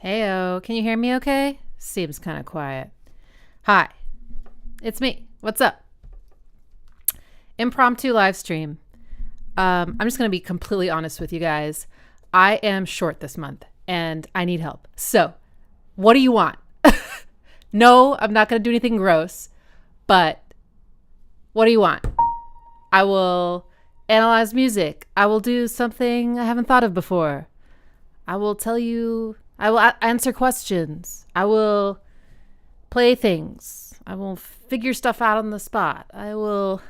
Heyo, can you hear me okay? Seems kind of quiet. Hi, it's me. What's up? Impromptu live stream. I'm just going to be completely honest with you guys. I am short this month and I need help. So, what do you want? No, I'm not going to do anything gross, but what do you want? I will analyze music. I will do something I haven't thought of before. I will tell you, I will answer questions. I will play things. I will figure stuff out on the spot. I will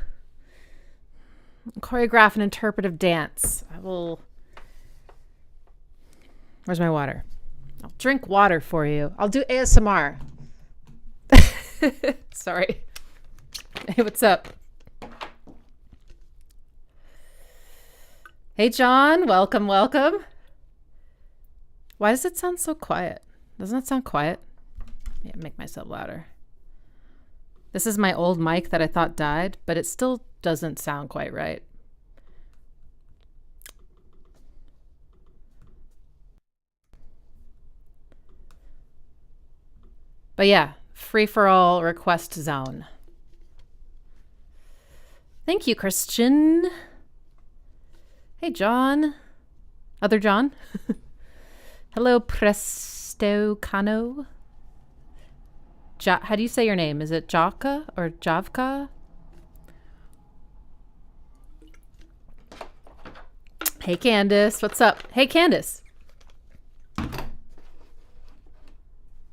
choreograph an interpretive dance. I will... Where's my water? I'll drink water for you. I'll do ASMR. Sorry. Hey, what's up? Hey, John. Welcome, welcome. Why does it sound so quiet? Doesn't it sound quiet? Yeah, make myself louder. This is my old mic that I thought died, but it still doesn't sound quite right. But yeah, free-for-all request zone. Thank you, Christian. Hey, John. Other John. Hello, Presto Cano. How do you say your name? Is it Javka or Javka? Hey, Candace. What's up? Hey, Candace.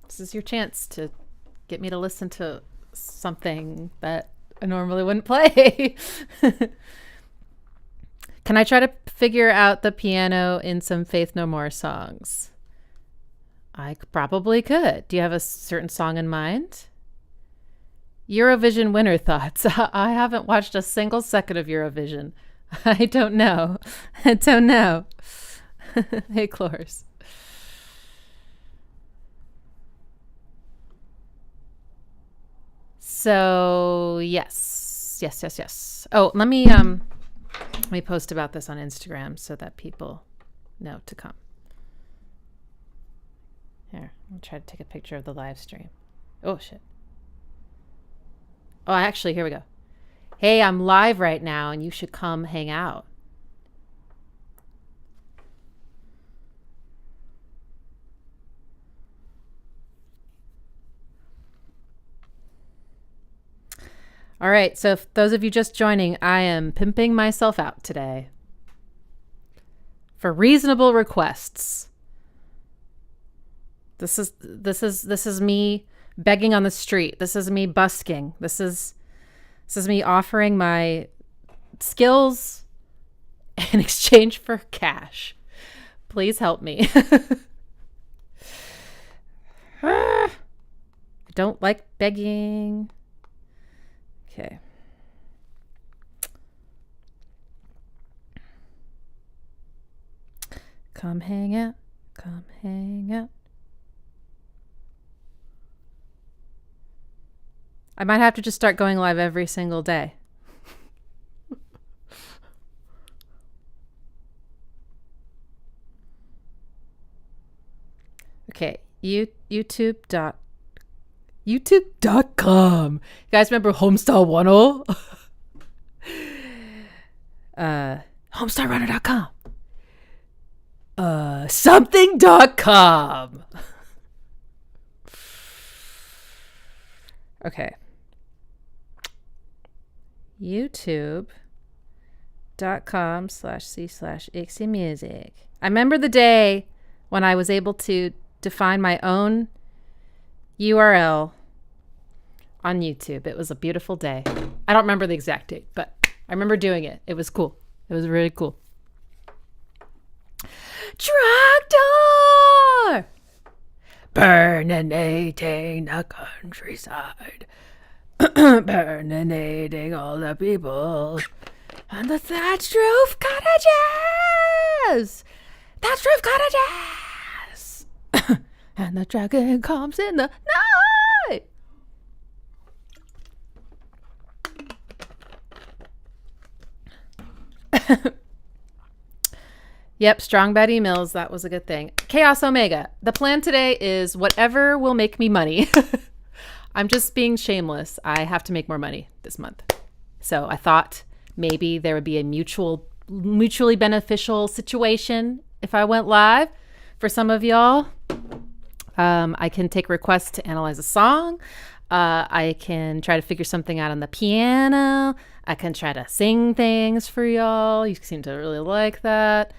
This is your chance to get me to listen to something that I normally wouldn't play. Can I try to figure out the piano in some Faith No More songs? I probably could. Do you have a certain song in mind? Eurovision winner thoughts. I haven't watched a single second of Eurovision. I don't know. I don't know. Hey, Clores. So, yes. Oh, let me post about this on Instagram so that people know to come. Here, I'll try to take a picture of the live stream. Oh, shit. Oh, actually, here we go. Hey, I'm live right now and you should come hang out. All right, so if those of you just joining, I am pimping myself out today for reasonable requests. This is me begging on the street. This is me busking. This is me offering my skills in exchange for cash. Please help me. I don't like begging. Okay. Come hang out. Come hang out. I might have to just start going live every single day. Okay, YouTube.com. You guys remember Homestar 10? Homestarrunner.com. Something.com. Okay. YouTube.com/c/Ixie Music. I remember the day when I was able to define my own URL on YouTube. It was a beautiful day. I don't remember the exact date, but I remember doing it. It was cool. It was really cool. Tractor! Burninating the countryside. Burninating all the people. And the thatched roof cottages! Thatched roof cottages! And the dragon comes in the night! Yep, strong bad emails. That was a good thing. Chaos Omega. The plan today is whatever will make me money. I'm just being shameless. I have to make more money this month. So I thought maybe there would be a mutually beneficial situation if I went live for some of y'all. I can take requests to analyze a song. I can try to figure something out on the piano. I can try to sing things for y'all. You seem to really like that.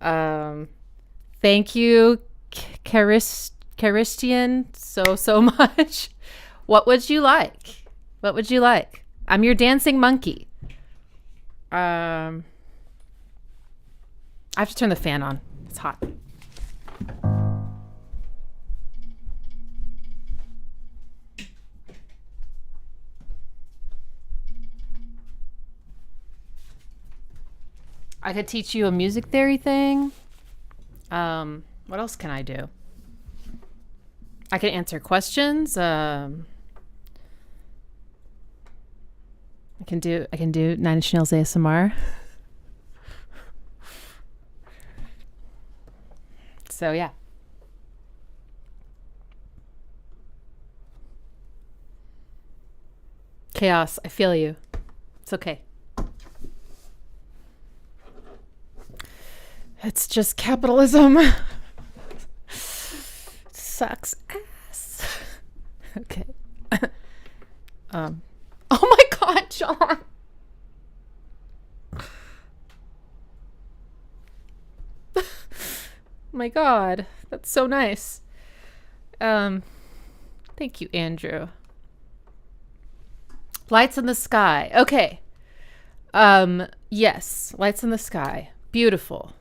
Thank you, Charistian, so much. What would you like? What would you like? I'm your dancing monkey. I have to turn the fan on. It's hot. I could teach you a music theory thing. What else can I do? I can answer questions. I can do Nine Inch Nails ASMR. So yeah. Chaos, I feel you. It's okay. It's just capitalism. Sucks ass. Okay. Oh my God, John. My God, that's so nice. Thank you, Andrew. Lights in the Sky. Okay. Yes, Lights in the Sky. Beautiful.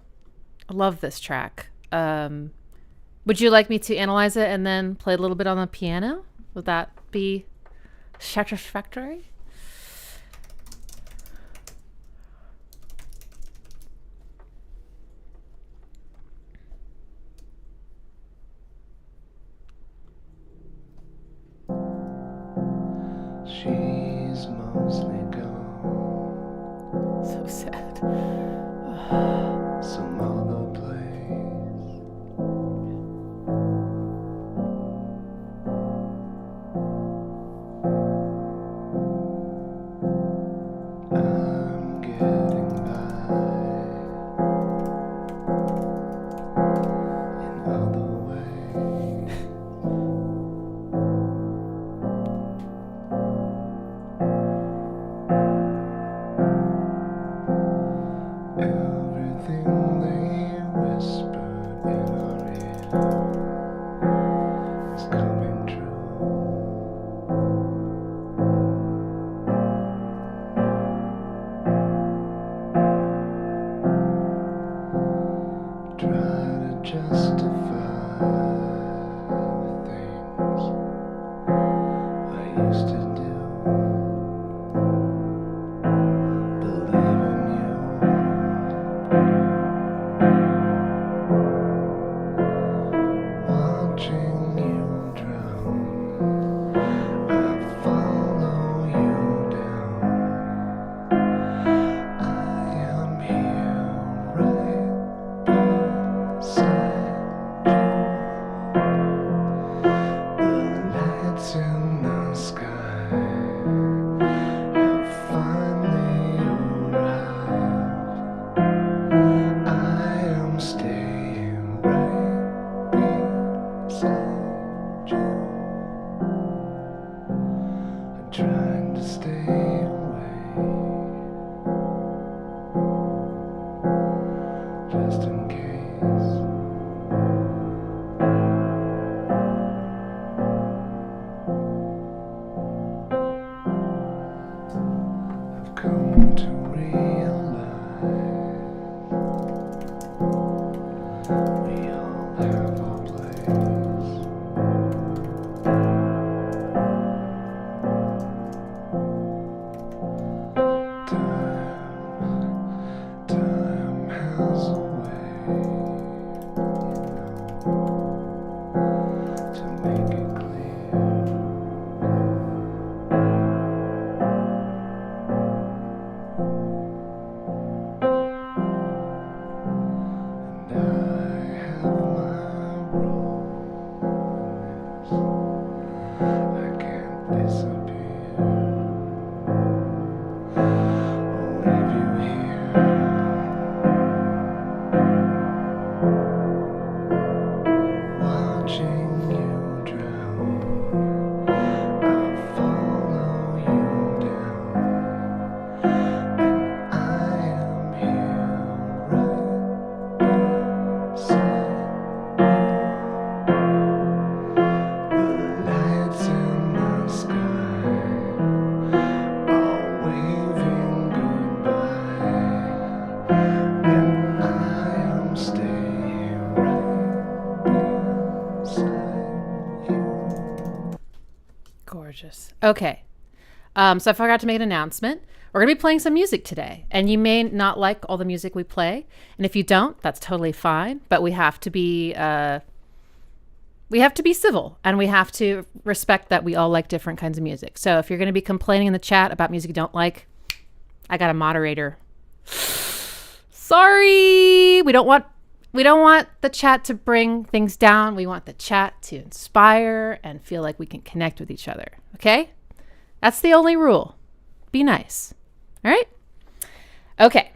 I love this track. Would you like me to analyze it and then play a little bit on the piano? Would that be satisfactory? She's mostly gone. So sad. Some other place. I'm getting by in other ways. Everything they whispered in our ear is coming true. Try to justify the things I used to do. Believe in you. Watching you drown, I follow you down. I am here right beside you. The lights in the sky have finally arrived. I am staying right beside you. I'm trying to stay away, just in case. I've come to realize we all have our place. Time has a way, to make it clear. gorgeous. Okay. So I forgot to make an announcement. We're going to be playing some music today, and you may not like all the music we play. And if you don't, that's totally fine. But we have to be civil, and we have to respect that we all like different kinds of music. So if you're going to be complaining in the chat about music you don't like, I got a moderator. Sorry, we don't want the chat to bring things down. We want the chat to inspire and feel like we can connect with each other. Okay? That's the only rule. Be nice. All right? Okay.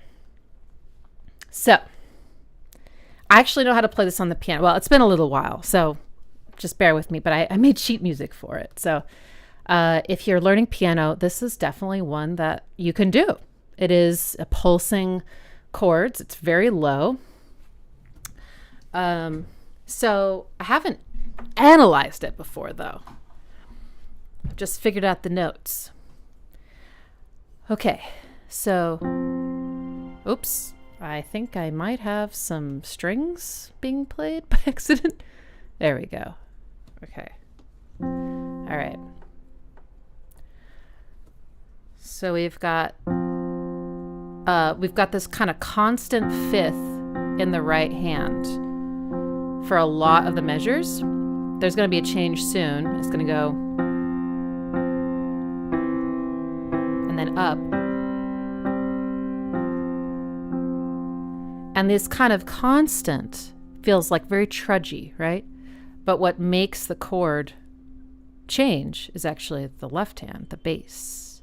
So, I actually know how to play this on the piano. Well, it's been a little while, so just bear with me. But I made sheet music for it. So, if you're learning piano, this is definitely one that you can do. It is a pulsing chords. It's very low. So I haven't analyzed it before, though. I've just figured out the notes. Okay, so, oops, I think I might have some strings being played by accident. There we go. Okay. All right. So we've got this kind of constant fifth in the right hand for a lot of the measures. There's going to be a change soon. It's going to go and then up. And this kind of constant feels like very trudgy, right? But what makes the chord change is actually the left hand, the bass.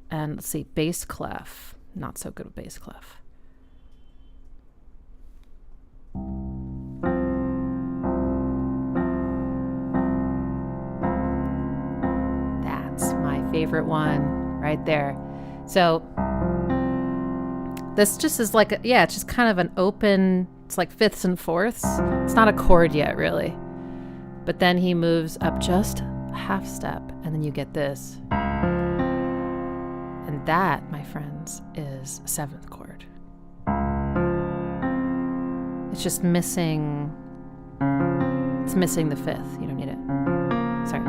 And let's see, bass clef. Not so good with bass clef. That's my favorite one right there. So this just is like, it's just kind of an open, it's like fifths and fourths. It's not a chord yet, really. But then he moves up just a half step, and then you get this. And that, my friends, is a seventh chord. It's just missing, it's missing the fifth. You don't need it. Sorry.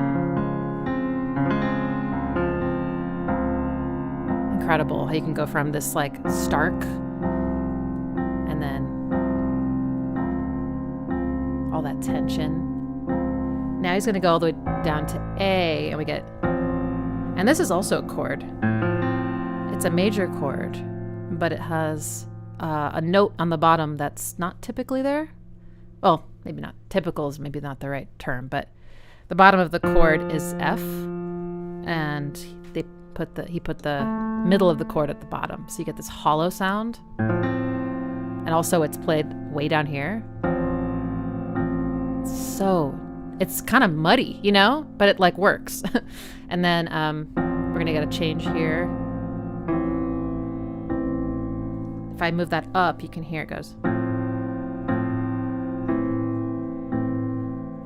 Incredible how you can go from this like stark and then all that tension. Now he's going to go all the way down to A, and we get, and this is also a chord. It's a major chord, but it has a note on the bottom that's not typically there. Well, maybe not. Typical is maybe not the right term, but the bottom of the chord is F, and he put the middle of the chord at the bottom, so you get this hollow sound. And also, it's played way down here. So it's kind of muddy, you know, but it like works. And then we're gonna get a change here. If I move that up, you can hear it goes.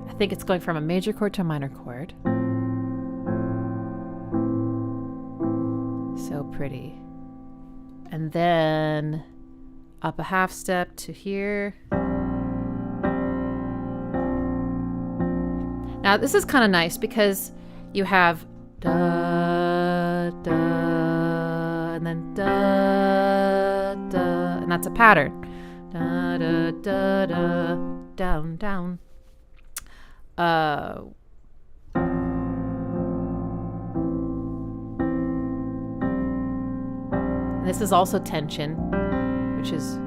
I think it's going from a major chord to a minor chord. So pretty. And then up a half step to here. Now this is kind of nice because you have da, da, and then da, da, and that's a pattern. Da, da, da, da, down, down. This is also tension, which is,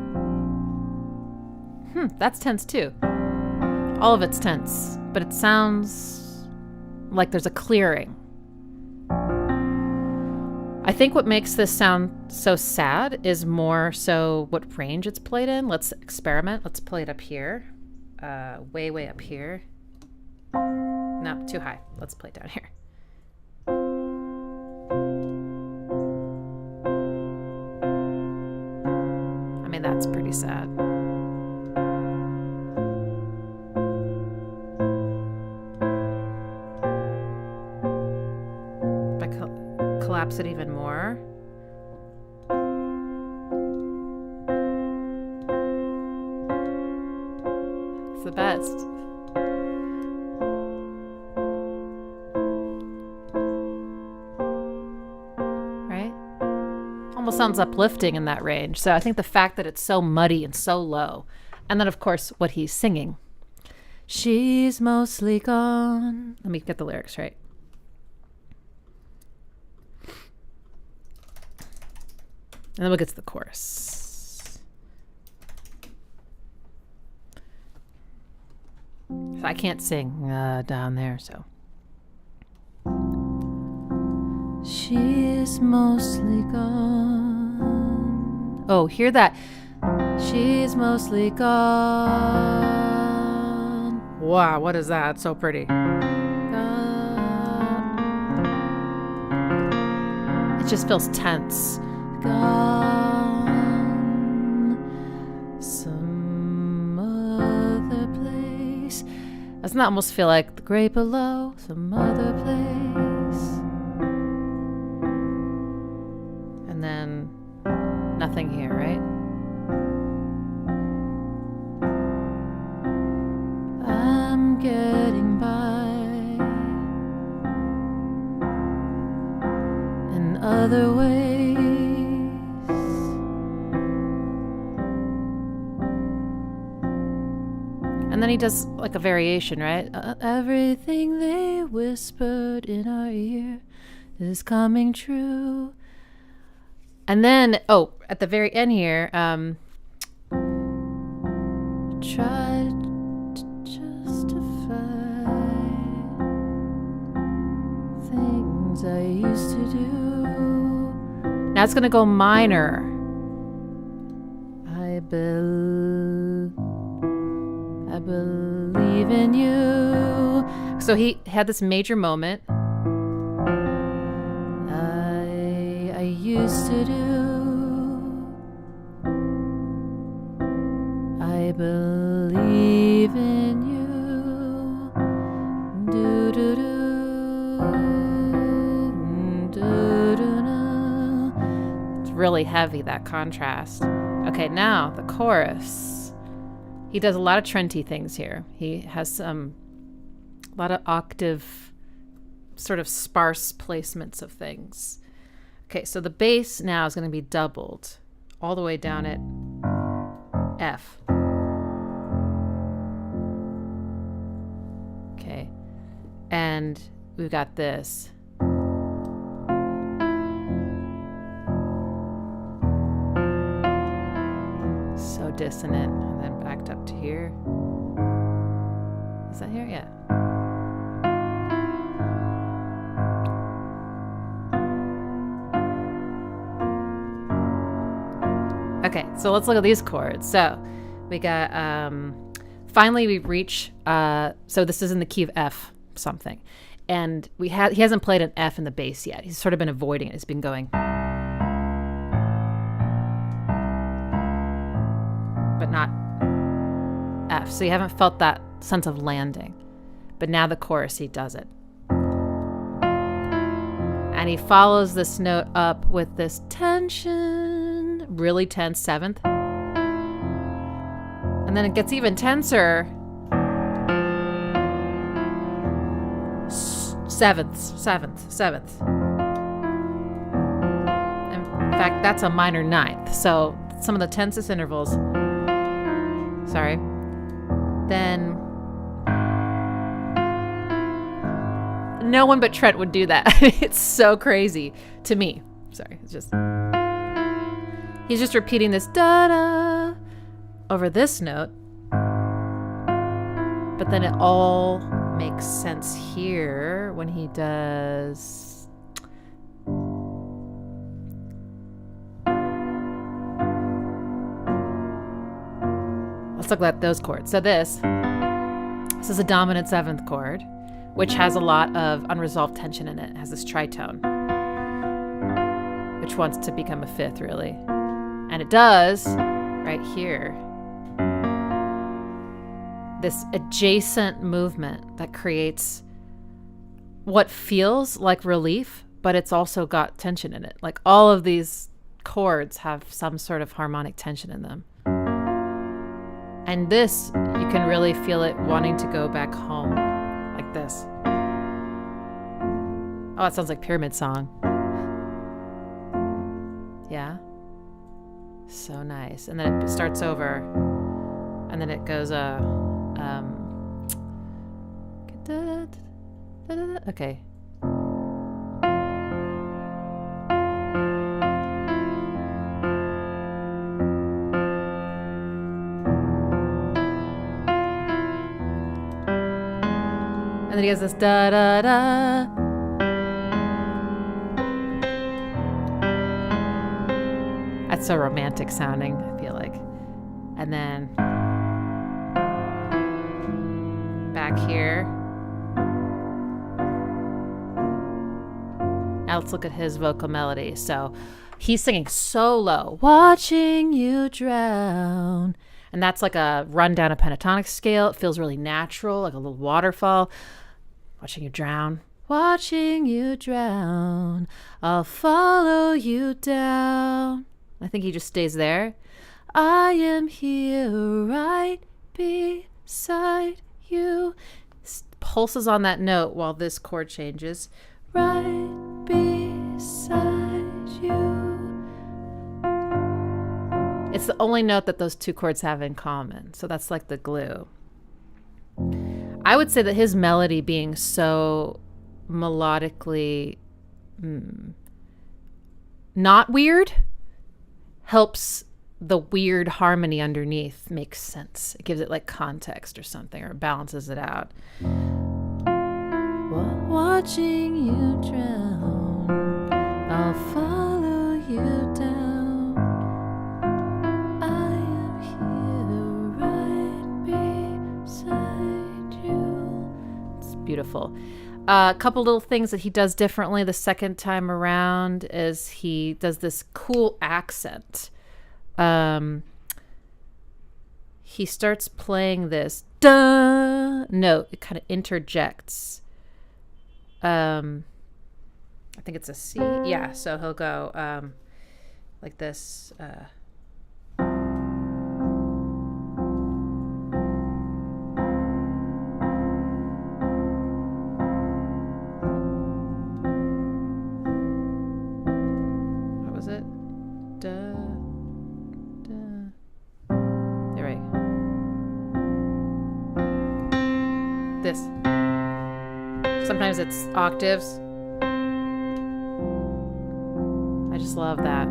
that's tense too. All of it's tense, but it sounds like there's a clearing. I think what makes this sound so sad is more so what range it's played in. Let's experiment. Let's play it up here. Way, way up here. No, too high. Let's play it down here. I mean, that's pretty sad. If I collapse it even more. It's the best. almost sounds uplifting in that range. So I think the fact that it's so muddy and so low, and then of course what he's singing. She's mostly gone. Let me get the lyrics right. And then we'll get to the chorus. So I can't sing down there, so. She's mostly gone. Oh, hear that? She's mostly gone. Wow, what is that? It's so pretty. Gone. It just feels tense. Gone. Some other place. Doesn't that almost feel like the great below? Some other place. And then nothing here, right? I'm getting by in other ways. And then he does like a variation, right? Everything they whispered in our ear is coming true. And then, oh, at the very end here, try to justify things I used to do. Now it's going to go minor. I believe in you. So he had this major moment. I used to do. I believe in you. Do do do. Do do do. It's really heavy, that contrast. Okay, now the chorus. He does a lot of Trenty things here. He has a lot of octave, sort of sparse placements of things. Okay, so the bass now is going to be doubled all the way down at F. Okay, and we've got this. So dissonant, and then backed up to here. Is that here? Yeah. Okay, so let's look at these chords. So we got, finally we reach, so this is in the key of F something. And he hasn't played an F in the bass yet. He's sort of been avoiding it. He's been going. But not F. So you haven't felt that sense of landing. But now the chorus, he does it. And he follows this note up with this tension, really tense seventh. And then it gets even tenser. Seventh. In fact, that's a minor ninth. So some of the tensest intervals. Sorry. Then no one but Trent would do that. It's so crazy to me. Sorry, it's just he's just repeating this da-da over this note. But then it all makes sense here when he does. Let's look at those chords. So this is a dominant seventh chord, which has a lot of unresolved tension in it. It has this tritone, which wants to become a fifth, really. And it does right here. This adjacent movement that creates what feels like relief, but it's also got tension in it. Like all of these chords have some sort of harmonic tension in them. And this, you can really feel it wanting to go back home, like this. Oh, it sounds like Pyramid Song. Yeah. So nice. And then it starts over. And then it goes, okay. And then he has this da da da. That's so romantic sounding, I feel like. And then back here. Now let's look at his vocal melody. So he's singing so low. Watching you drown. And that's like a rundown of pentatonic scale. It feels really natural, like a little waterfall. Watching you drown. Watching you drown. I'll follow you down. I think he just stays there. I am here right beside you. Pulses on that note while this chord changes. Right beside you. It's the only note that those two chords have in common. So that's like the glue. I would say that his melody being so melodically not weird helps the weird harmony underneath make sense. It gives it like context or something, or balances it out. Watching you drown, I'll follow you down. I am here right beside you. It's beautiful. A couple little things that he does differently the second time around is he does this cool accent. He starts playing this duh note. It kind of interjects. I think it's a C. Yeah, so he'll go like this. This. Sometimes it's octaves. I just love that.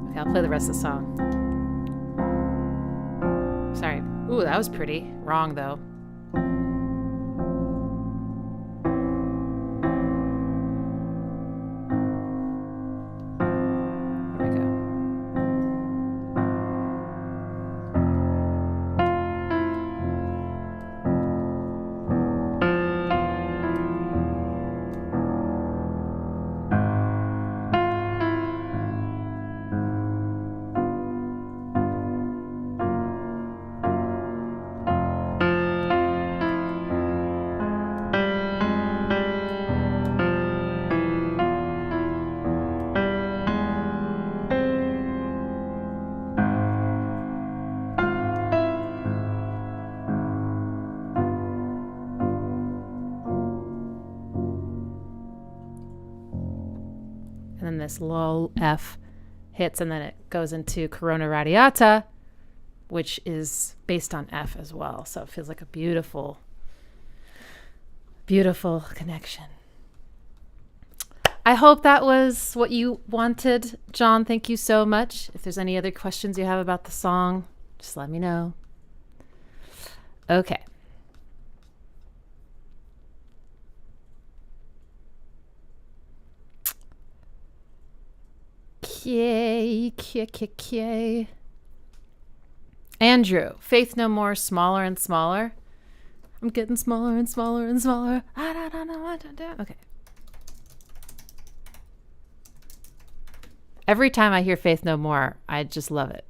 Okay, I'll play the rest of the song. Sorry. Ooh, that was pretty. Wrong, though. And then this low F hits, and then it goes into Corona Radiata, which is based on F as well. So it feels like a beautiful, beautiful connection. I hope that was what you wanted. John, thank you so much. If there's any other questions you have about the song, just let me know. Okay. Yay. Andrew, Faith No More, smaller and smaller. I'm getting smaller and smaller and smaller. I don't know what to do. Okay. Every time I hear Faith No More, I just love it.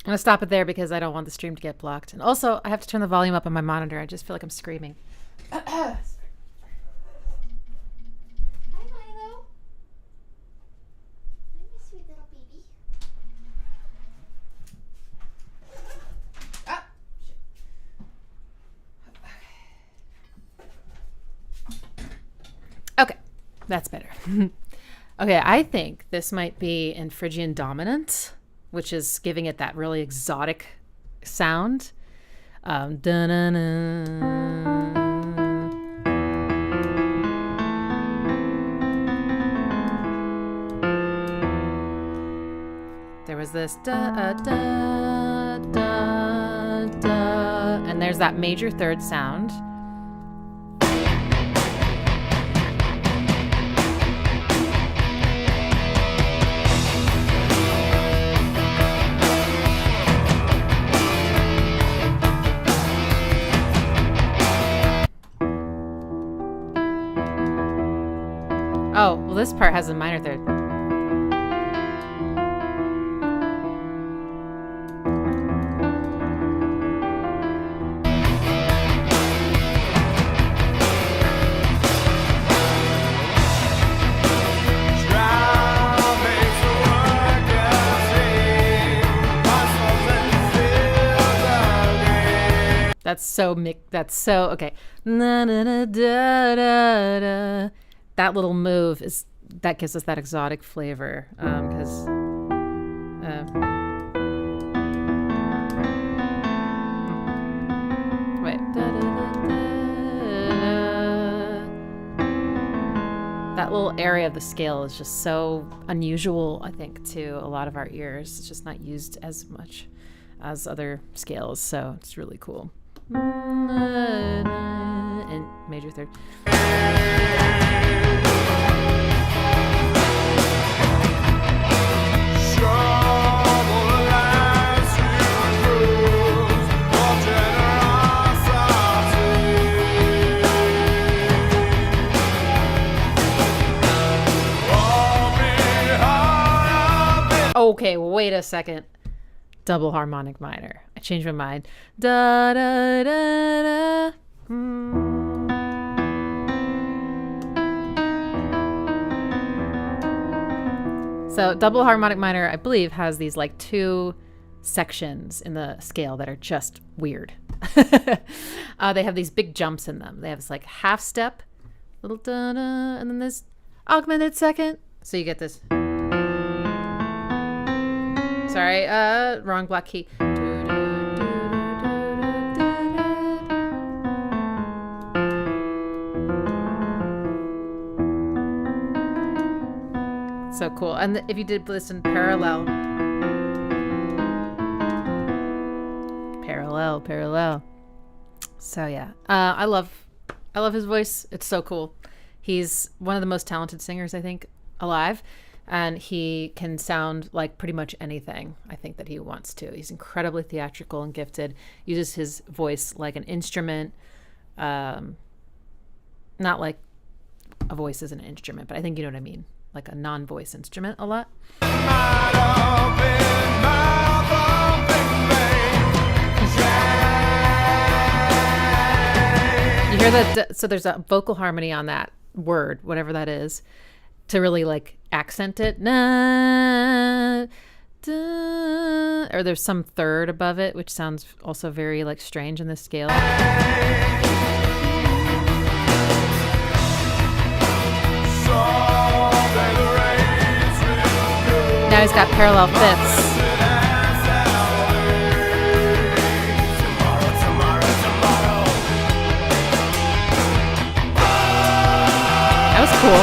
I'm gonna stop it there because I don't want the stream to get blocked. And also, I have to turn the volume up on my monitor. I just feel like I'm screaming. Hi, Milo. Hi, my sweet little baby. Ah, okay, that's better. Okay, I think this might be in Phrygian dominant, which is giving it that really exotic sound. There was this da da da da, and there's that major third sound. Oh, well, this part has a minor third. That's so okay. Na, na, na, da, da, da. That little move that gives us that exotic flavor. Because wait, da, da, da, da. That little area of the scale is just so unusual, I think, to a lot of our ears. It's just not used as much as other scales, so it's really cool. And major third. Okay, wait a second. Double harmonic minor. I changed my mind. Da da da da. So double harmonic minor, I believe, has these like two sections in the scale that are just weird. They have these big jumps in them. They have this like half step, little da da, and then this augmented second. So you get this. Sorry, wrong black key. So cool. And if you did listen parallel. So yeah, I love his voice. It's so cool. He's one of the most talented singers, I think, alive. And he can sound like pretty much anything, I think, that he wants to. He's incredibly theatrical and gifted, uses his voice like an instrument. Not like a voice is an instrument, but I think you know what I mean. Like a non-voice instrument a lot. You hear that? So there's a vocal harmony on that word, whatever that is, to really like accent it. Na, da, or there's some third above it, which sounds also very like strange in this scale. Now he's got parallel fifths. That was cool.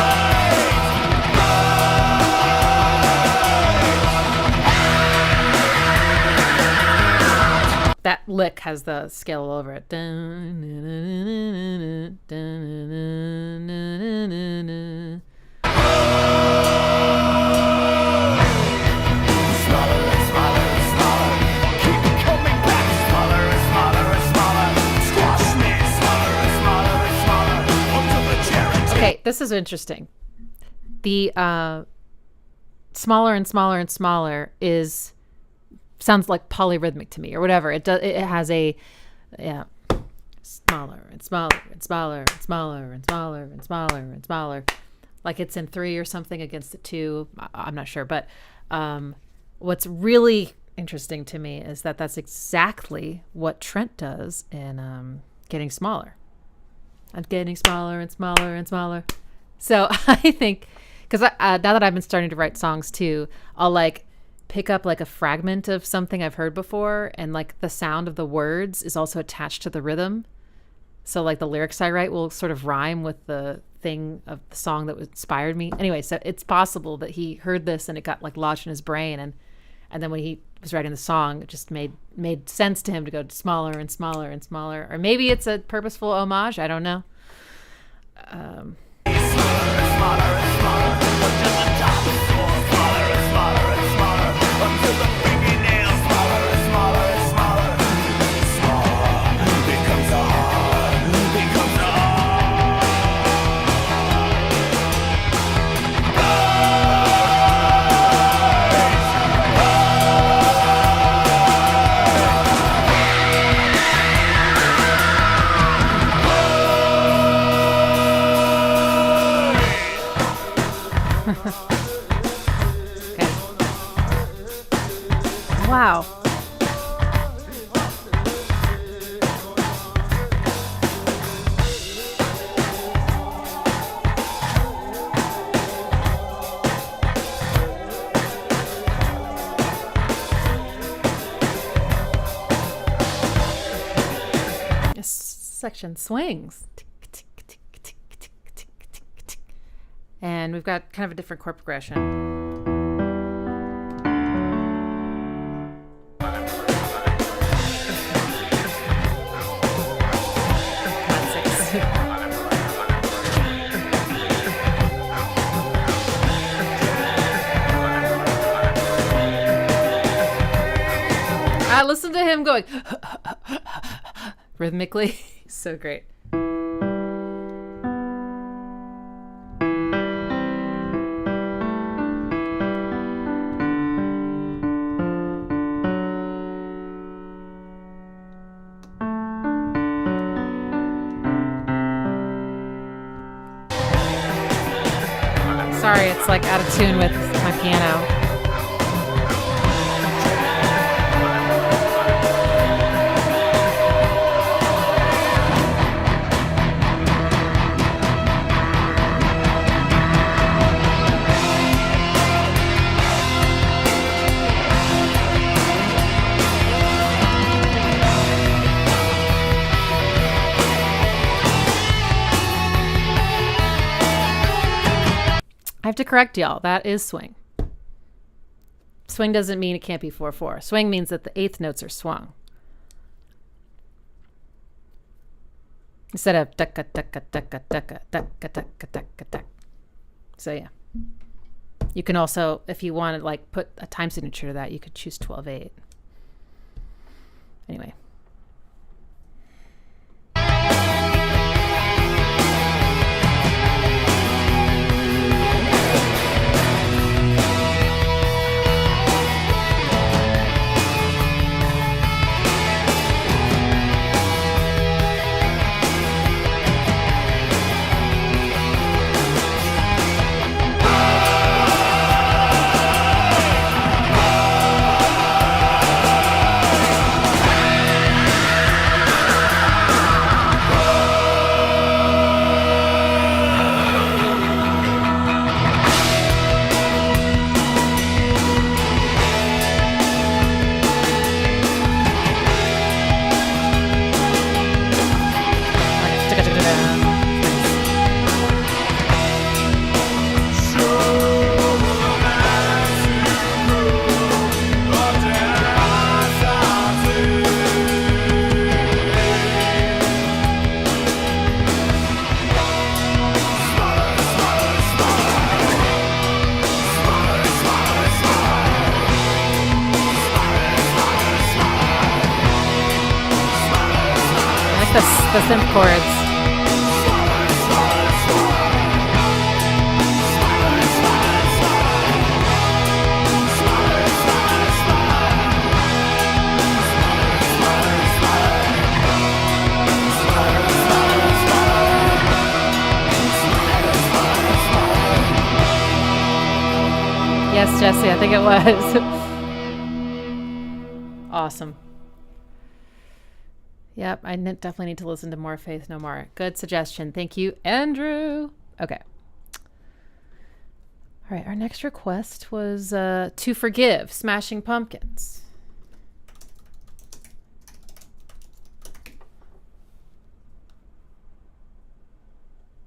That lick has the scale all over it. Okay, this is interesting. The smaller and smaller and smaller is sounds like polyrhythmic to me or whatever. It does. It has a smaller and smaller and smaller and smaller and smaller and smaller and smaller, like it's in 3 or something against a 2. I'm not sure, but what's really interesting to me is that that's exactly what Trent does in Getting Smaller. I'm getting smaller and smaller and smaller. So I think, because now that I've been starting to write songs too, I'll like pick up like a fragment of something I've heard before, and like the sound of the words is also attached to the rhythm. So like the lyrics I write will sort of rhyme with the thing of the song that inspired me. Anyway, so it's possible that he heard this and it got like lodged in his brain, and then when he was writing the song, it just made sense to him to go smaller and smaller and smaller. Or maybe it's a purposeful homage. I don't know. Wow. This section swings. And we've got kind of a different chord progression. I listen to him going rhythmically. So great. Sorry, it's like out of tune with my piano. I have to correct y'all. That is swing. Swing doesn't mean it can't be 4/4. Swing means that the 8th notes are swung. Instead of taka taka taka taka taka taka taka taka. So yeah. You can also, if you want to like put a time signature to that, you could choose 12/8. Anyway. The synth chords. Yes, Jesse, I think it was. Awesome. Yep, I definitely need to listen to more Faith No More. Good suggestion. Thank you, Andrew. Okay. All right, our next request was To Forgive, Smashing Pumpkins.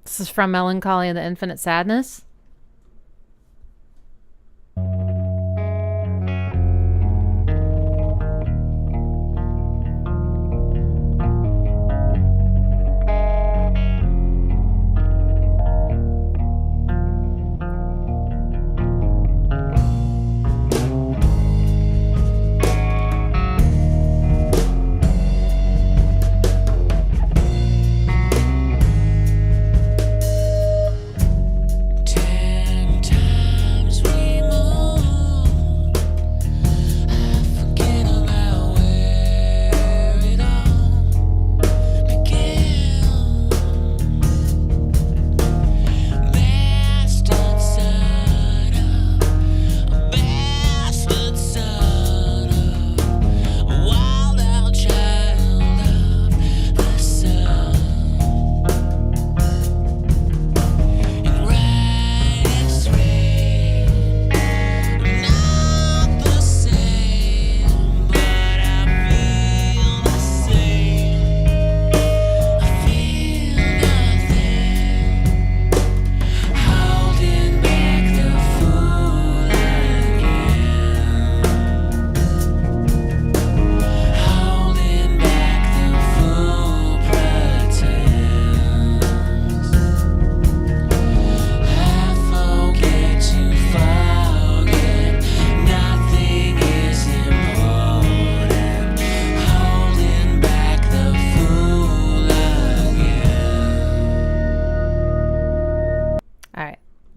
This is from Melancholy and the Infinite Sadness.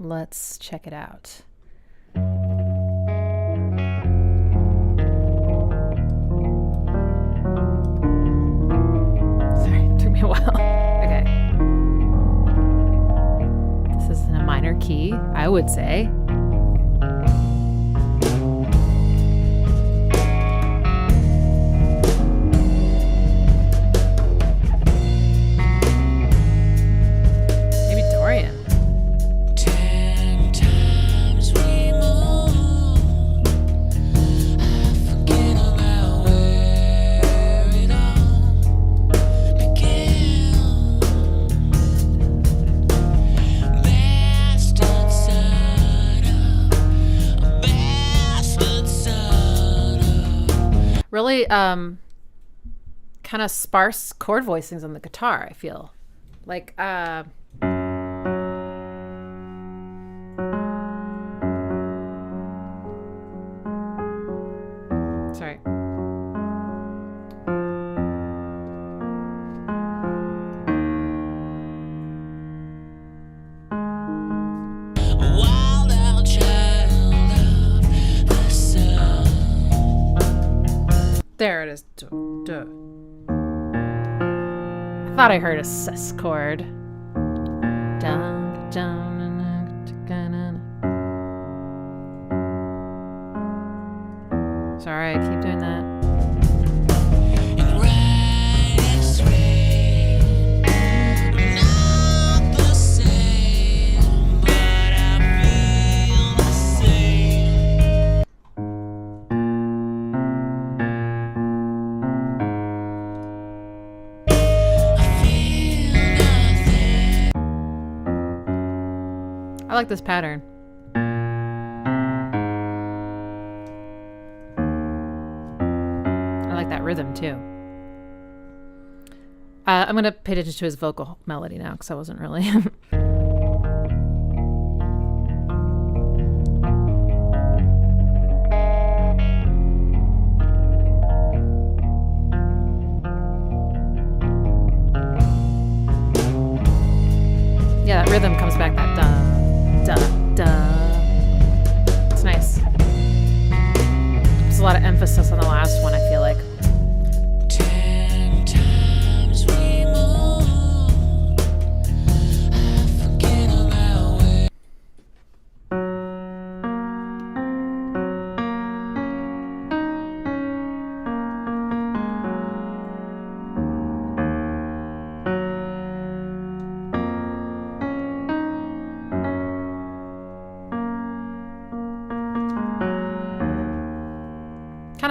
Let's check it out. Sorry, it took me a while. Okay. This is in a minor key, I would say. Really kind of sparse chord voicings on the guitar, I feel like sorry. There it is. Duh. I thought I heard a sus chord. Sorry, I keep doing that. I like this pattern. I like that rhythm too. I'm going to pay attention to his vocal melody now because I wasn't really. Yeah, that rhythm comes back, that duh, duh. It's nice. There's a lot of emphasis on the last one, I feel like. 10 times we move, I forget about where.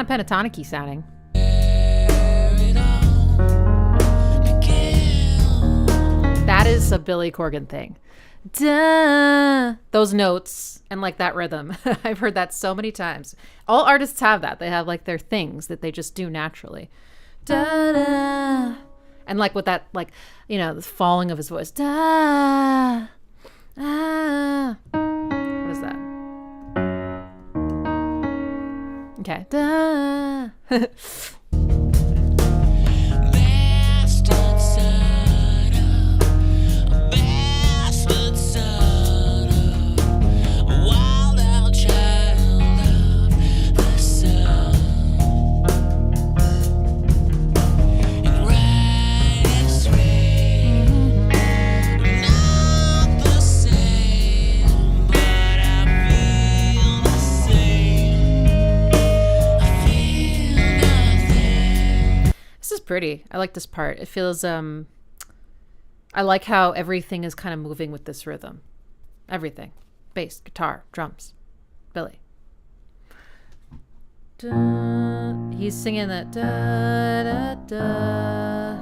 kind of pentatonic-y sounding. That is a Billy Corgan thing. Duh. Those notes and like that rhythm. I've heard that so many times. All artists have that. They have like their things that they just do naturally. Da, da. And like with that, like, you know, the falling of his voice. Da, ah. What is that? Okay. Da. Pretty. I like this part. It feels I like how everything is kind of moving with this rhythm. Everything. Bass, guitar, drums. Billy. Da, he's singing that da da da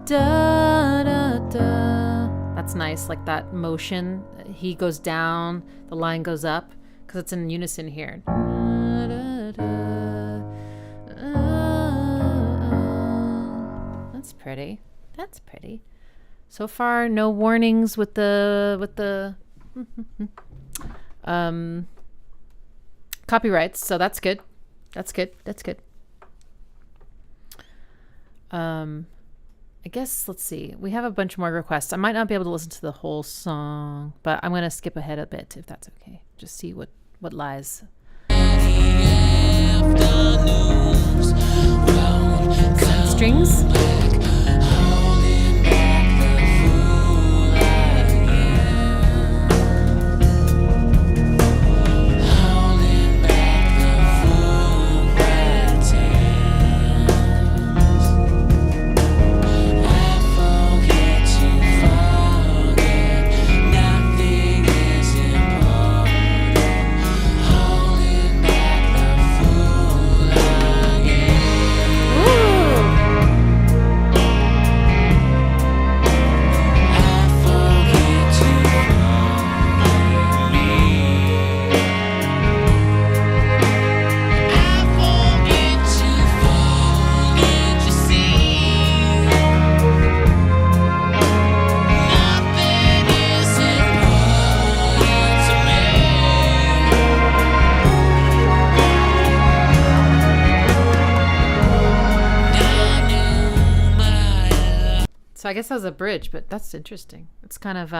da da da. That's nice, like that motion. He goes down, the line goes up because it's in unison here. Da, da, da. That's pretty. That's pretty. So far, no warnings with the copyrights. So that's good. That's good. That's good. I guess let's see. We have a bunch more requests. I might not be able to listen to the whole song, but I'm gonna skip ahead a bit if that's okay. Just see what lies. Strings. So I guess that was a bridge, but that's interesting. It's kind of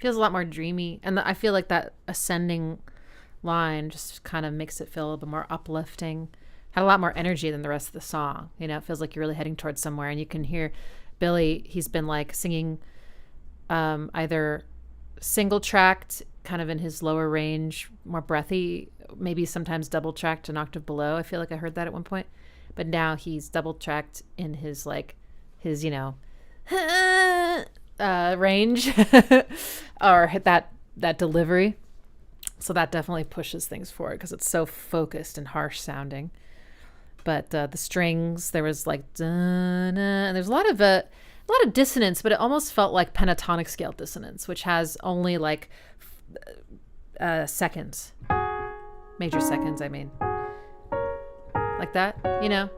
feels a lot more dreamy, and I feel like that ascending line just kind of makes it feel a little bit more uplifting. Had a lot more energy than the rest of the song. You know, it feels like you're really heading towards somewhere, and you can hear Billy. He's been like singing either single tracked, kind of in his lower range, more breathy, maybe sometimes double tracked an octave below. I feel like I heard that at one point, but now he's double tracked in his like his range or hit that delivery. So that definitely pushes things forward because it's so focused and harsh sounding. But the strings, there was like and there's a lot of dissonance, but it almost felt like pentatonic scale dissonance, which has only like seconds, major seconds. I mean, like that, you know.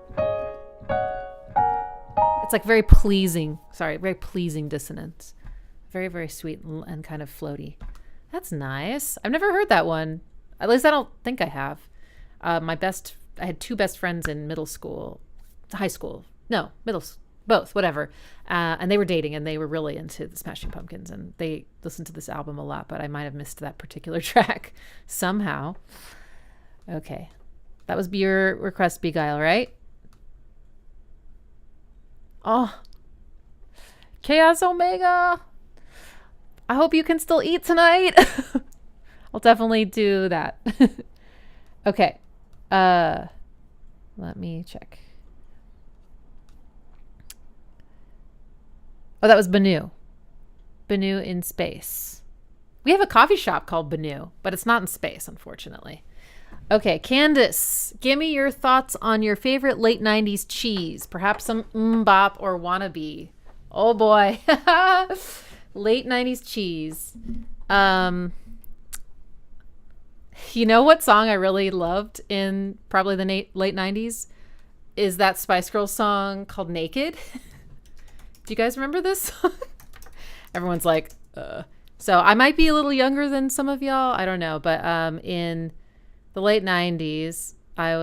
It's like very pleasing dissonance. Very, very sweet and kind of floaty. That's nice. I've never heard that one. At least I don't think I have. I had two best friends in middle school, both, whatever. And they were dating and they were really into the Smashing Pumpkins and they listened to this album a lot, but I might have missed that particular track somehow. Okay. That was your request, Beguile, right? Oh, Chaos Omega. I hope you can still eat tonight. I'll definitely do that. Okay. Let me check. Oh, that was Banu. Banu in space. We have a coffee shop called Banu, but it's not in space, unfortunately. Okay, Candace, give me your thoughts on your favorite late 90s cheese. Perhaps some bop or wannabe. Oh boy. Late 90s cheese. You know what song I really loved in probably the late 90s? Is that Spice Girls song called Naked. Do you guys remember this song? Everyone's like, So I might be a little younger than some of y'all. I don't know. But in the late 90s, I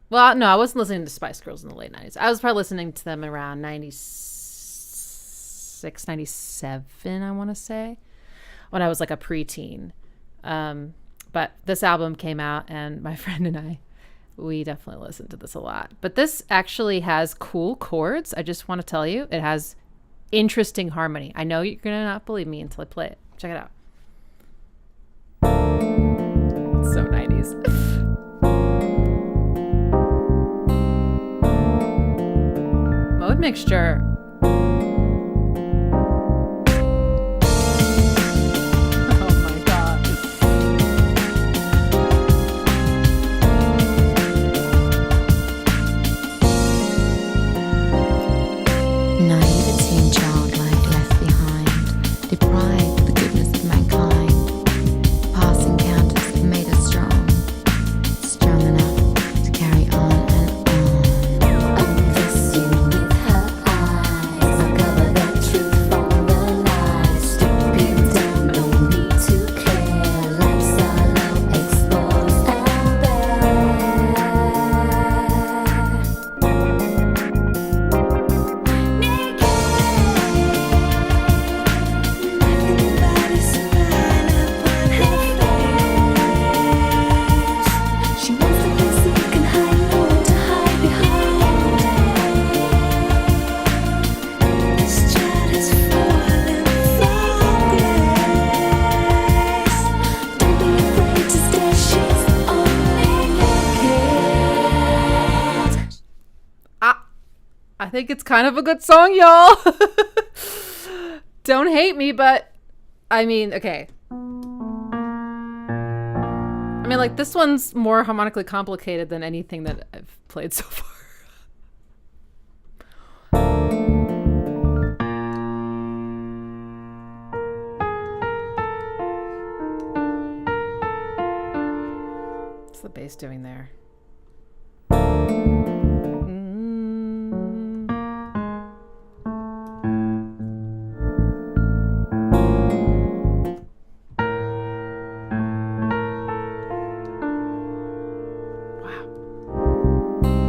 wasn't listening to Spice Girls in the late 90s. I was probably listening to them around 96, 97, I want to say, when I was like a preteen. But this album came out, and my friend and we definitely listened to this a lot. But this actually has cool chords. I just want to tell you, it has interesting harmony. I know you're going to not believe me until I play it. Check it out. So 90s. Mode mixture. I think it's kind of a good song, y'all. Don't hate me, but I mean, okay. I mean, like, this one's more harmonically complicated than anything that I've played so far. What's the bass doing there?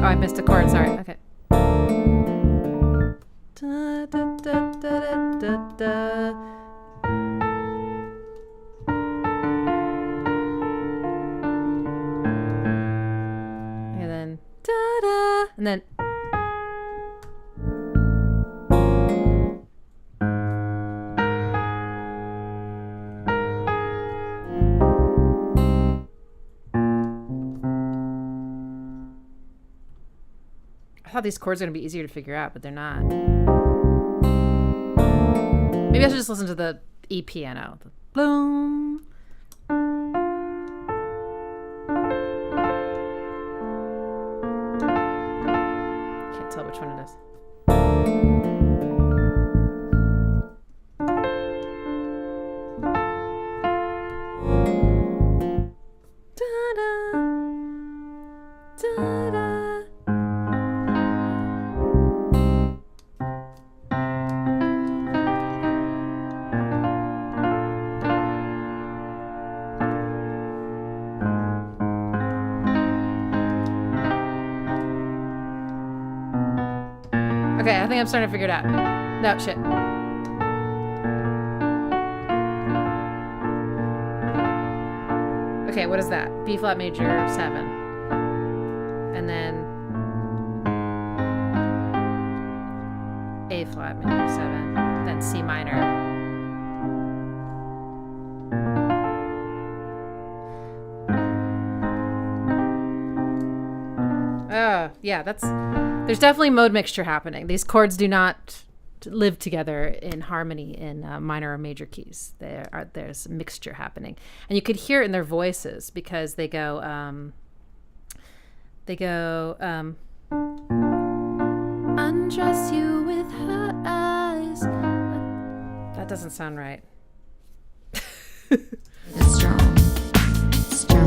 I missed a chord, sorry. Okay. Da, da, da, da, da, da. And then da da, and then I thought these chords were going to be easier to figure out, but they're not. Maybe I should just listen to the E piano. The boom. Can't tell which one it is. Da-da. Da-da. Okay, I think I'm starting to figure it out. No, shit. Okay, what is that? B flat major 7. And then A flat major 7. Then C minor. Oh, yeah, there's definitely mode mixture happening. These chords do not live together in harmony in minor or major keys. There's a mixture happening, and you could hear it in their voices because they go undress you with her eyes. That doesn't sound right. It's strong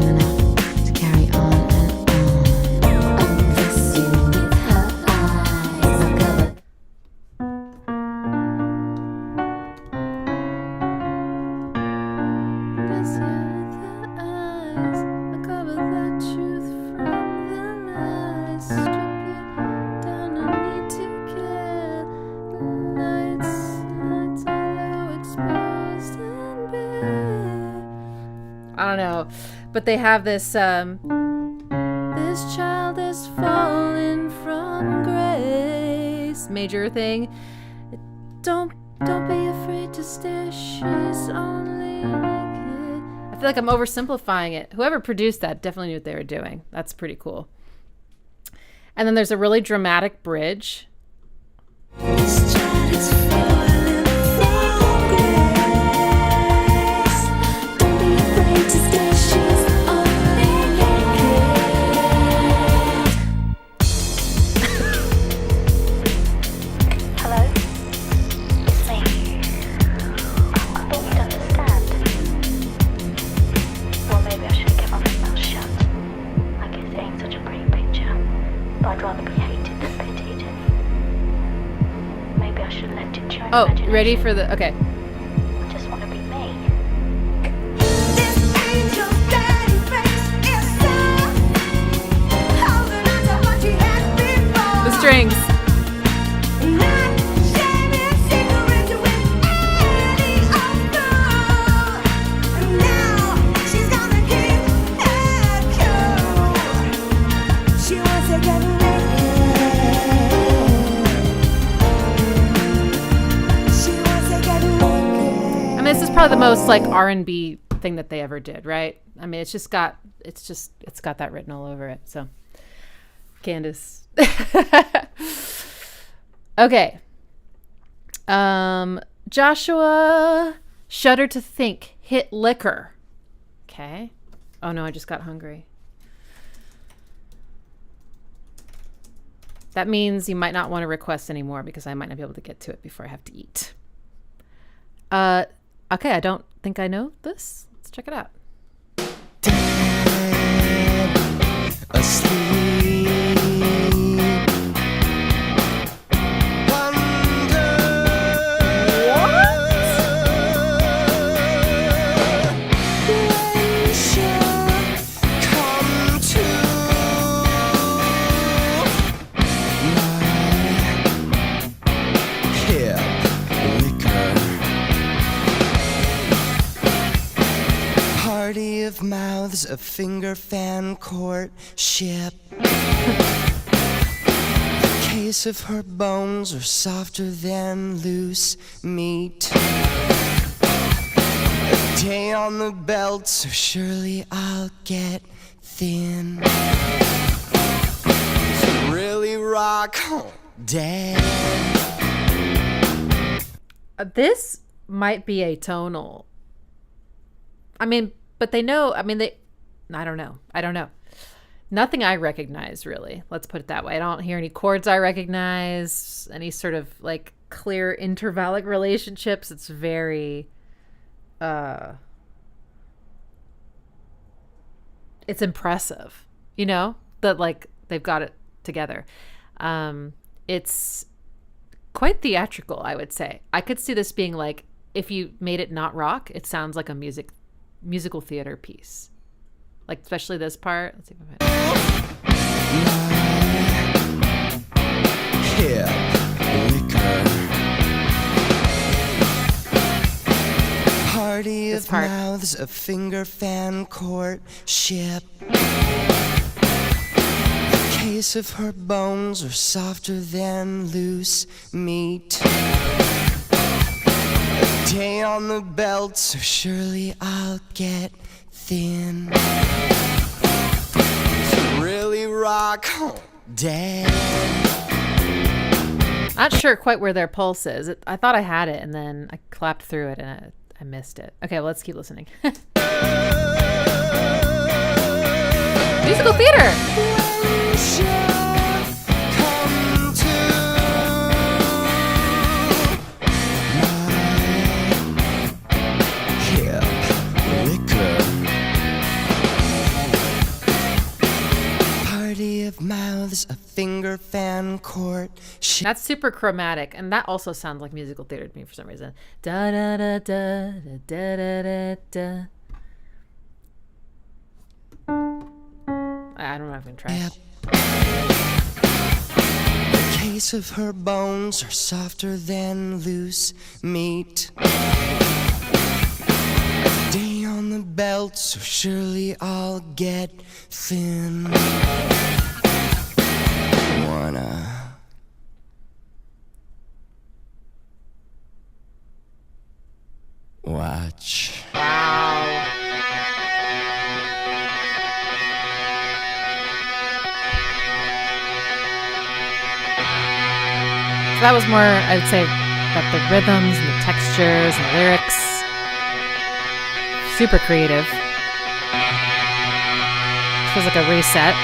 enough to carry on and on. Undress you with her eyes. I'll cover. Undress you with her eyes. I'll cover the truth from the lies. Strip you down, no need to care. Lights are low, exposed and bare. I don't know, but they have this this child is fallen from grace major thing. Don't be afraid to stare, she's only naked. I feel like I'm oversimplifying it. Whoever produced that definitely knew what they were doing. That's pretty cool. And then there's a really dramatic bridge. This child is falling from grace. Don't be afraid to stay, she's only naked. Hello? It's me. I thought you'd understand. Well, maybe I should have kept my mouth shut. I guess it ain't such a pretty picture. But I'd rather be hated than pitied. Maybe I should have left it to your Oh, imagination. ready for the... Okay. I just want to be me. This angel's daddy face is so holding on to what he had before. The strings. Not sharing secrets with any old fool. Now she's gonna keep it cool. She wants to get naked. She wants to get naked. I mean, this is probably the most like R&B thing that they ever did, right? I mean, it's got that written all over it. So, Candace. Okay. Joshua, Shudder to think, hit liquor. Okay. Oh no, I just got hungry. That means you might not want to request anymore because I might not be able to get to it before I have to eat. Okay, I don't think I know this. Let's check it out. Asleep. When she'll come to my hip liquor. Party of mouths, a finger fan courtship. Case of her bones are softer than loose meat. A day on the belt, so surely I'll get thin. To really rock dead. This might be atonal. I mean, but they know, I mean, I don't know. Nothing I recognize, really. Let's put it that way. I don't hear any chords I recognize, any sort of like clear intervallic relationships. It's very, it's impressive, you know, that like they've got it together. It's quite theatrical, I would say. I could see this being like, if you made it not rock, it sounds like a musical theater piece. Like, especially this part. Let's see if I Hip liquor. Party This of part. mouths, a finger fan courtship. Case of her bones are softer than loose meat. A day on the belt, so surely I'll get thin. To really rock dead. Not sure quite where their pulse is. I thought I had it, and then I clapped through it, and I missed it. Okay, well, let's keep listening. Musical theater. Of mouths, a finger fan court. That's super chromatic, and that also sounds like musical theater to me for some reason. Da da da da da da da da. I don't know if I can try. Yep. The case of her bones are softer than loose meat. Day on the belt, so surely I'll get thin. Wanna watch. Wow. So that was more, I would say, about the rhythms and the textures and the lyrics. Super creative. Feels like a reset.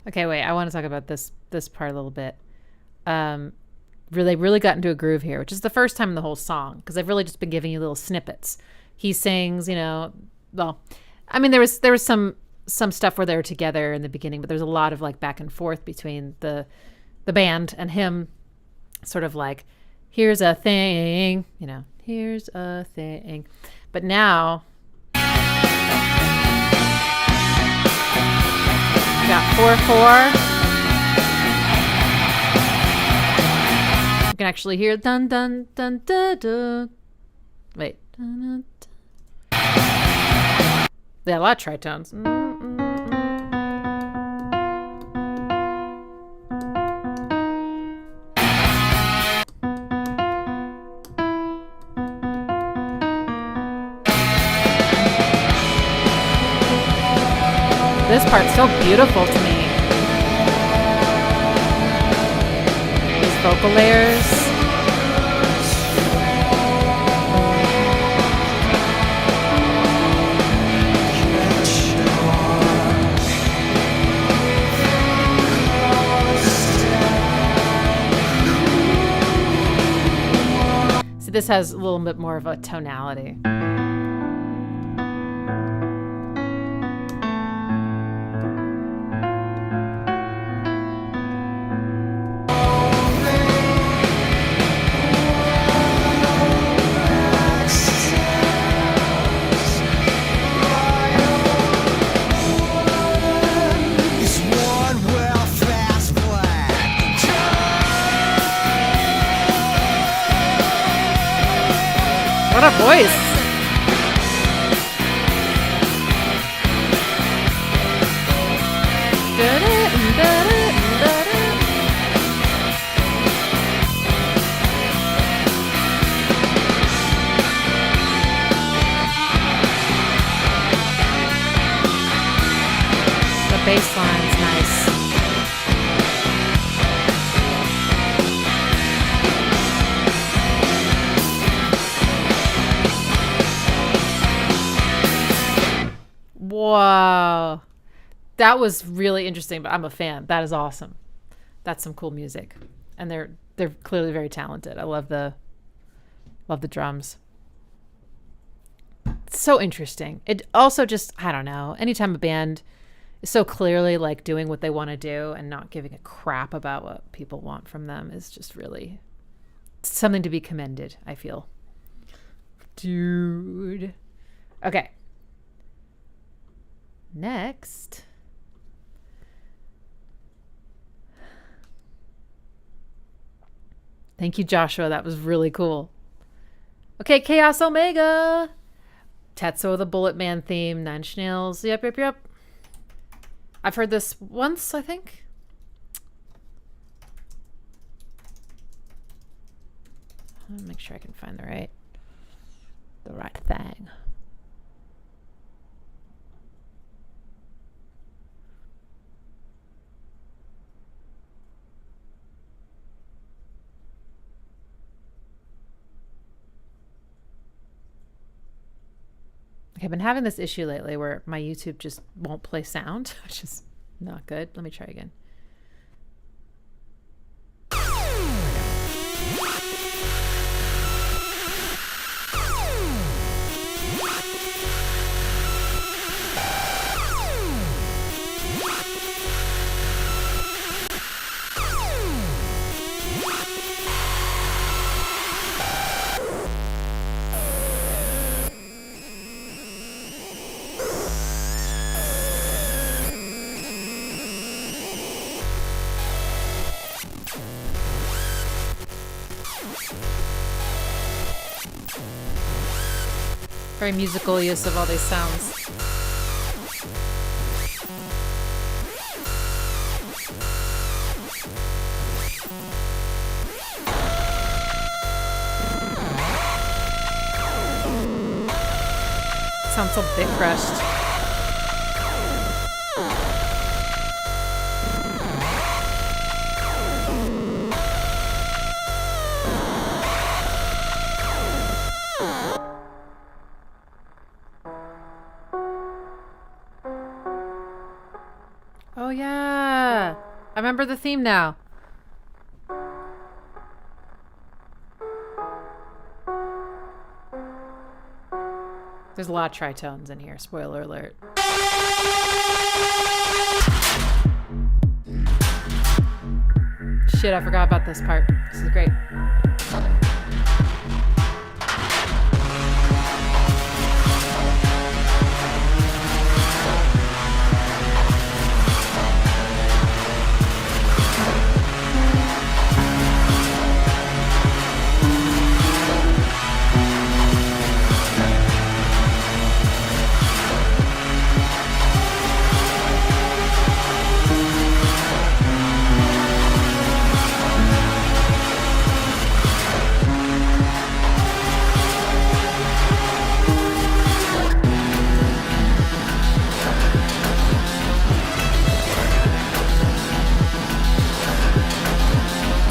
Okay, wait. I want to talk about this part a little bit. Really got into a groove here, which is the first time in the whole song, because I've really just been giving you little snippets. He sings, well, I mean, there was some stuff where they were together in the beginning, but there's a lot of like back and forth between the band and him, sort of like, here's a thing, here's a thing. But now got 4/4. You can actually hear dun dun dun dun dun. Wait. Dun, dun, dun. Yeah, a lot of tritones. This part's so beautiful to me. These vocal layers. See, this has a little bit more of a tonality. What a voice. The bass line. Wow. That was really interesting, but I'm a fan. That is awesome. That's some cool music. And they're clearly very talented. I love the drums. It's so interesting. It also just, I don't know, anytime a band is so clearly like doing what they want to do and not giving a crap about what people want from them is just really something to be commended, I feel. Dude. Okay. Next. Thank you, Joshua. That was really cool. Okay, Chaos Omega. Tetsuo the Bullet Man theme. Nine Inch Nails. Yep. I've heard this once, I think. I'll make sure I can find the right thing. Okay, I've been having this issue lately where my YouTube just won't play sound, which is not good. Let me try again. Very musical use of all these sounds. Sounds so bit crushed. Oh yeah, I remember the theme now. There's a lot of tritones in here, spoiler alert. Shit, I forgot about this part. This is great.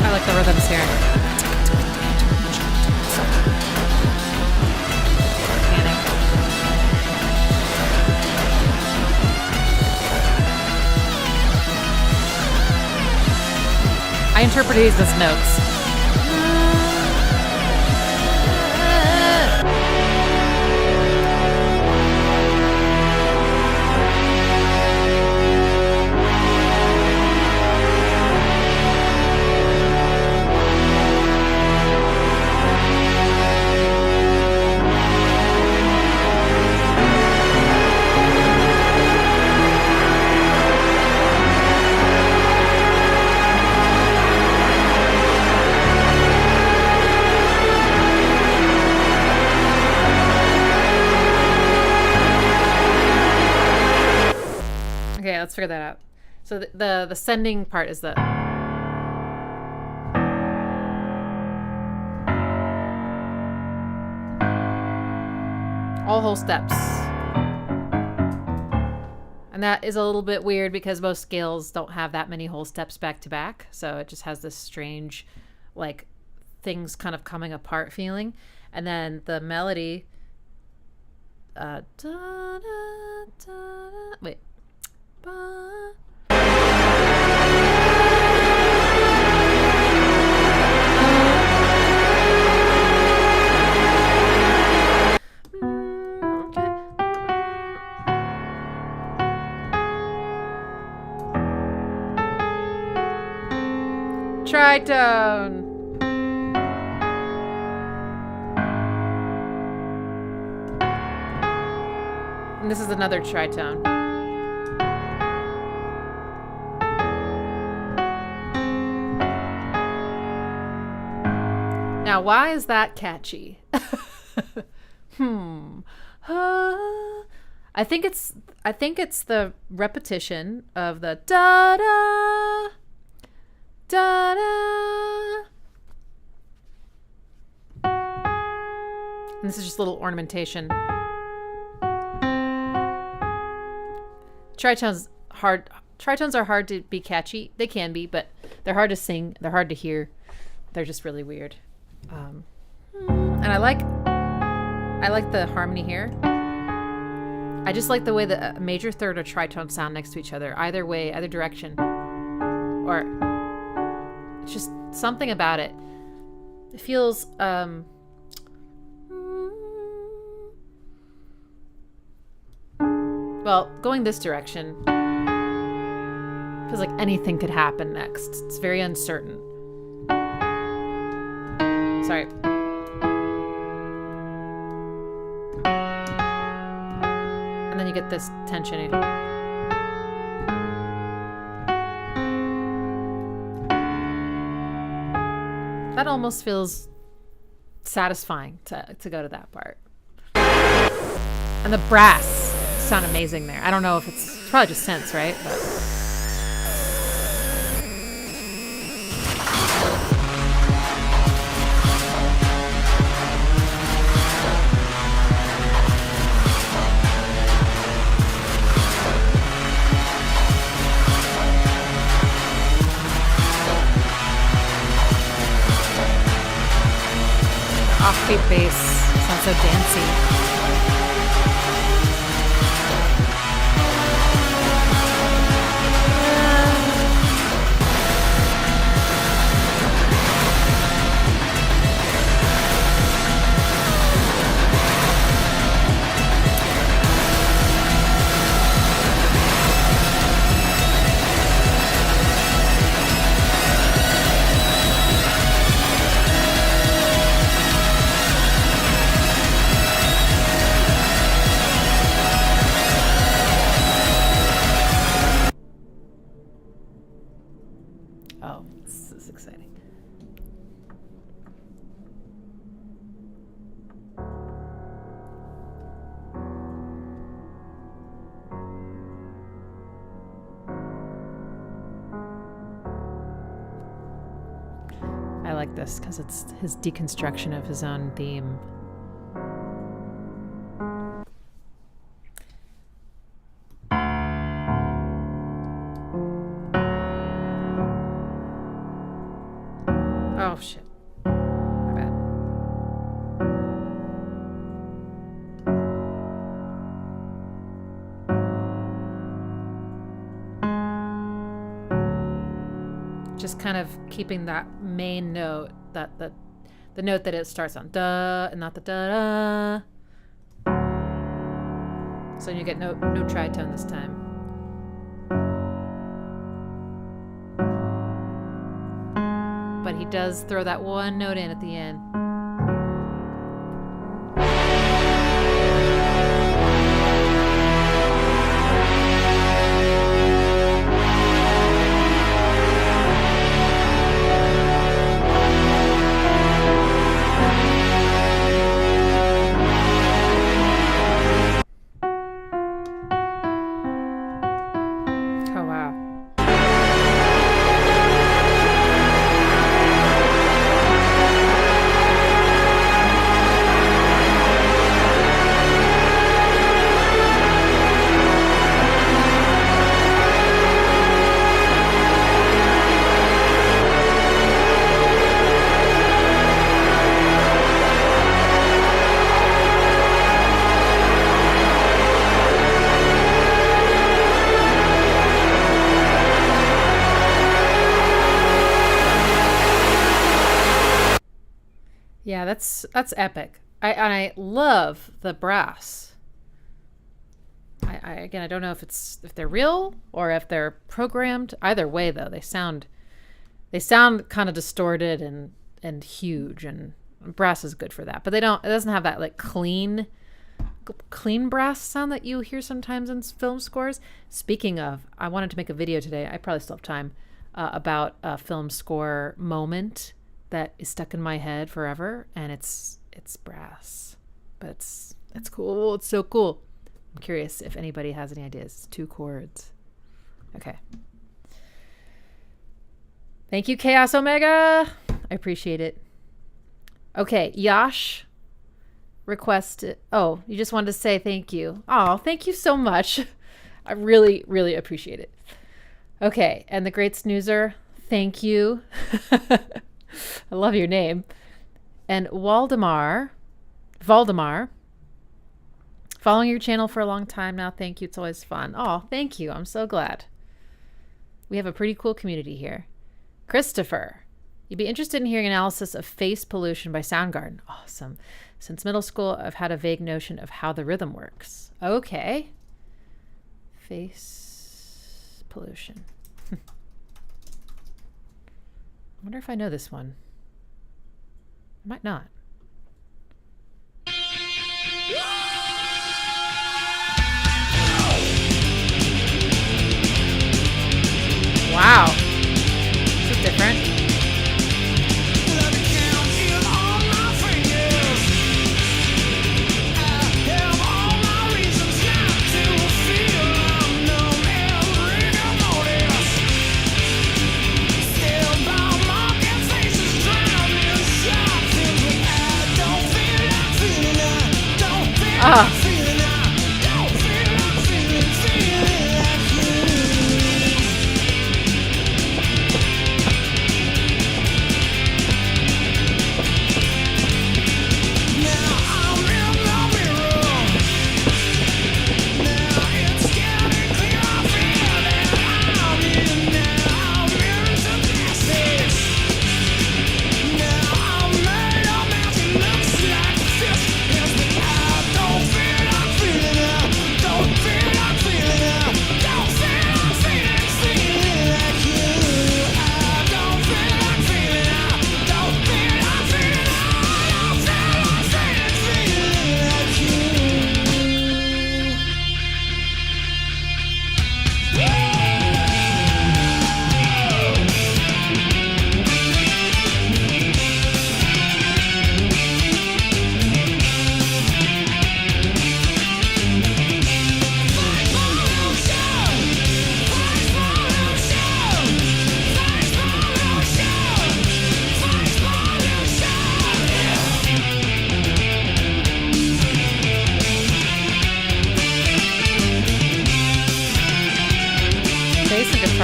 I like the rhythms here. Panic. I interpret these as notes. Okay, let's figure that out. So the sending part is the all whole steps. And that is a little bit weird because most scales don't have that many whole steps back to back. So it just has this strange, like, things kind of coming apart feeling. And then the melody Da, da, da. Wait. Ba. Okay. Tritone. And this is another tritone. Now, why is that catchy? I think it's the repetition of the da da da da. And this is just a little ornamentation. Tritones are hard to be catchy. They can be, but they're hard to sing. They're hard to hear. They're just really weird. And I like the harmony here. I just like the way the major third or tritone sound next to each other. Either way, either direction. Or it's just something about it. It feels well, going this direction feels like anything could happen next. It's very uncertain. Sorry. And then you get this tension. That almost feels satisfying to go to that part. And the brass sound amazing there. I don't know if it's probably just synths, right? But offbeat bass sounds so dancey. Oh, this is exciting. I like this because it's his deconstruction of his own theme. Oh, shit. My bad. Just kind of keeping that main note, that the note that it starts on, duh, and not the da da. So you get no tritone this time. But he does throw that one note in at the end. Oh, wow. Yeah, that's epic. I love the brass. I don't know if they're real or if they're programmed. Either way, though, they sound kind of distorted and huge, and brass is good for that. But it doesn't have that like clean brass sound that you hear sometimes in film scores. Speaking of, I wanted to make a video today. I probably still have time about a film score moment that is stuck in my head forever, and it's brass, but it's cool. It's so cool. I'm curious if anybody has any ideas. It's 2 chords. Okay. Thank you, Chaos Omega. I appreciate it. Okay, Yash requested. Oh, you just wanted to say thank you. Oh, thank you so much. I really, really appreciate it. Okay, and the Great Snoozer, thank you. I love your name. And Valdemar, following your channel for a long time now. Thank you. It's always fun. Oh, thank you. I'm so glad. We have a pretty cool community here. Christopher, you'd be interested in hearing analysis of face pollution by Soundgarden. Awesome. Since middle school, I've had a vague notion of how the rhythm works. Okay. Face pollution. I wonder if I know this one. I might not. Wow. This is different. Ah.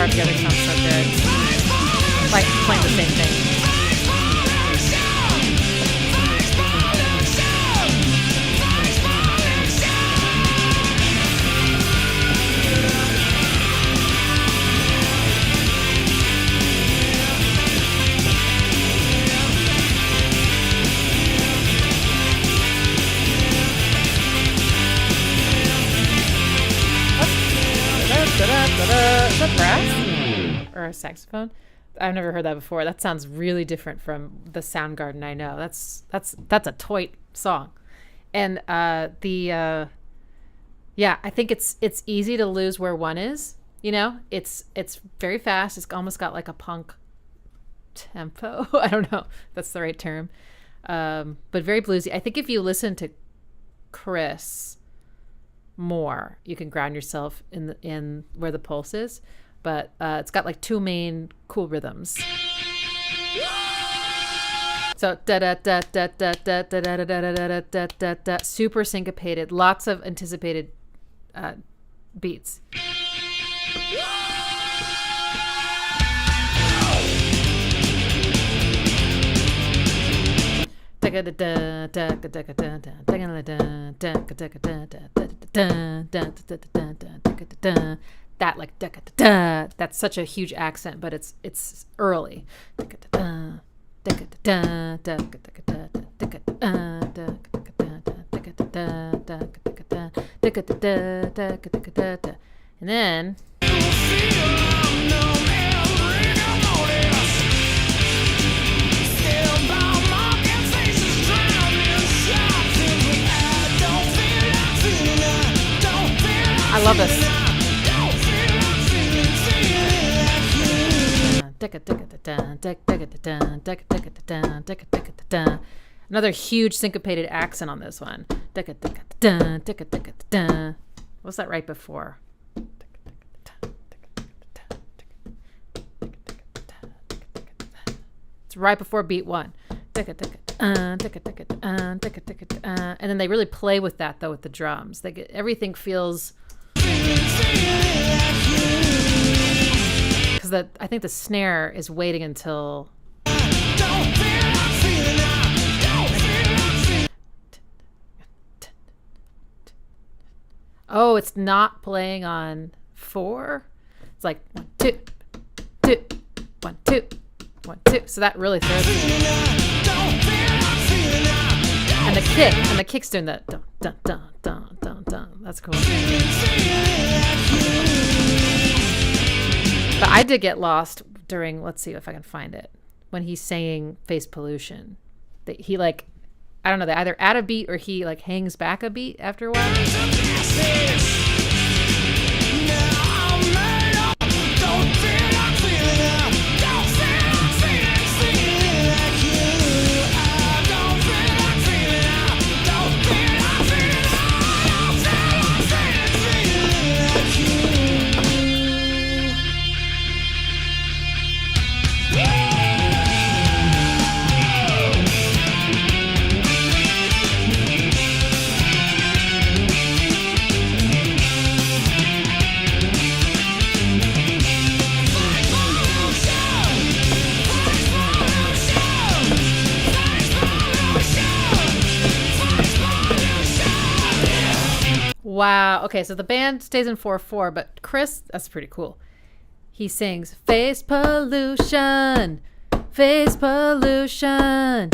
Together sounds so good. Like playing the same thing. Is that brass? Or a saxophone? I've never heard that before. That sounds really different from the Soundgarden I know. That's a toy song. And I think it's easy to lose where one is. You know, it's very fast. It's almost got like a punk tempo. I don't know if that's the right term. But very bluesy. I think if you listen to Chris more, you can ground yourself in where the pulse is. But it's got like 2 main cool rhythms. So da da da da da da da da da da da da da, super syncopated, lots of anticipated beats. That like that's such a huge accent, but it's early. And then I love this. Another huge syncopated accent on this one. What's that right before? It's right before beat one. And then they really play with that though with the drums. They get, everything feels because I think the snare is waiting until oh, it's not playing on 4. It's like 1 2 2 1 2 1 2. So that really throws me. And the kick's doing that dun dun dun dun dun dun. That's cool. But I did get lost during, let's see if I can find it, when he's saying face pollution. That he like, I don't know, they either add a beat or he like hangs back a beat after a while. Wow. Okay, so the band stays in 4/4, but Chris, that's pretty cool. He sings face pollution, face pollution.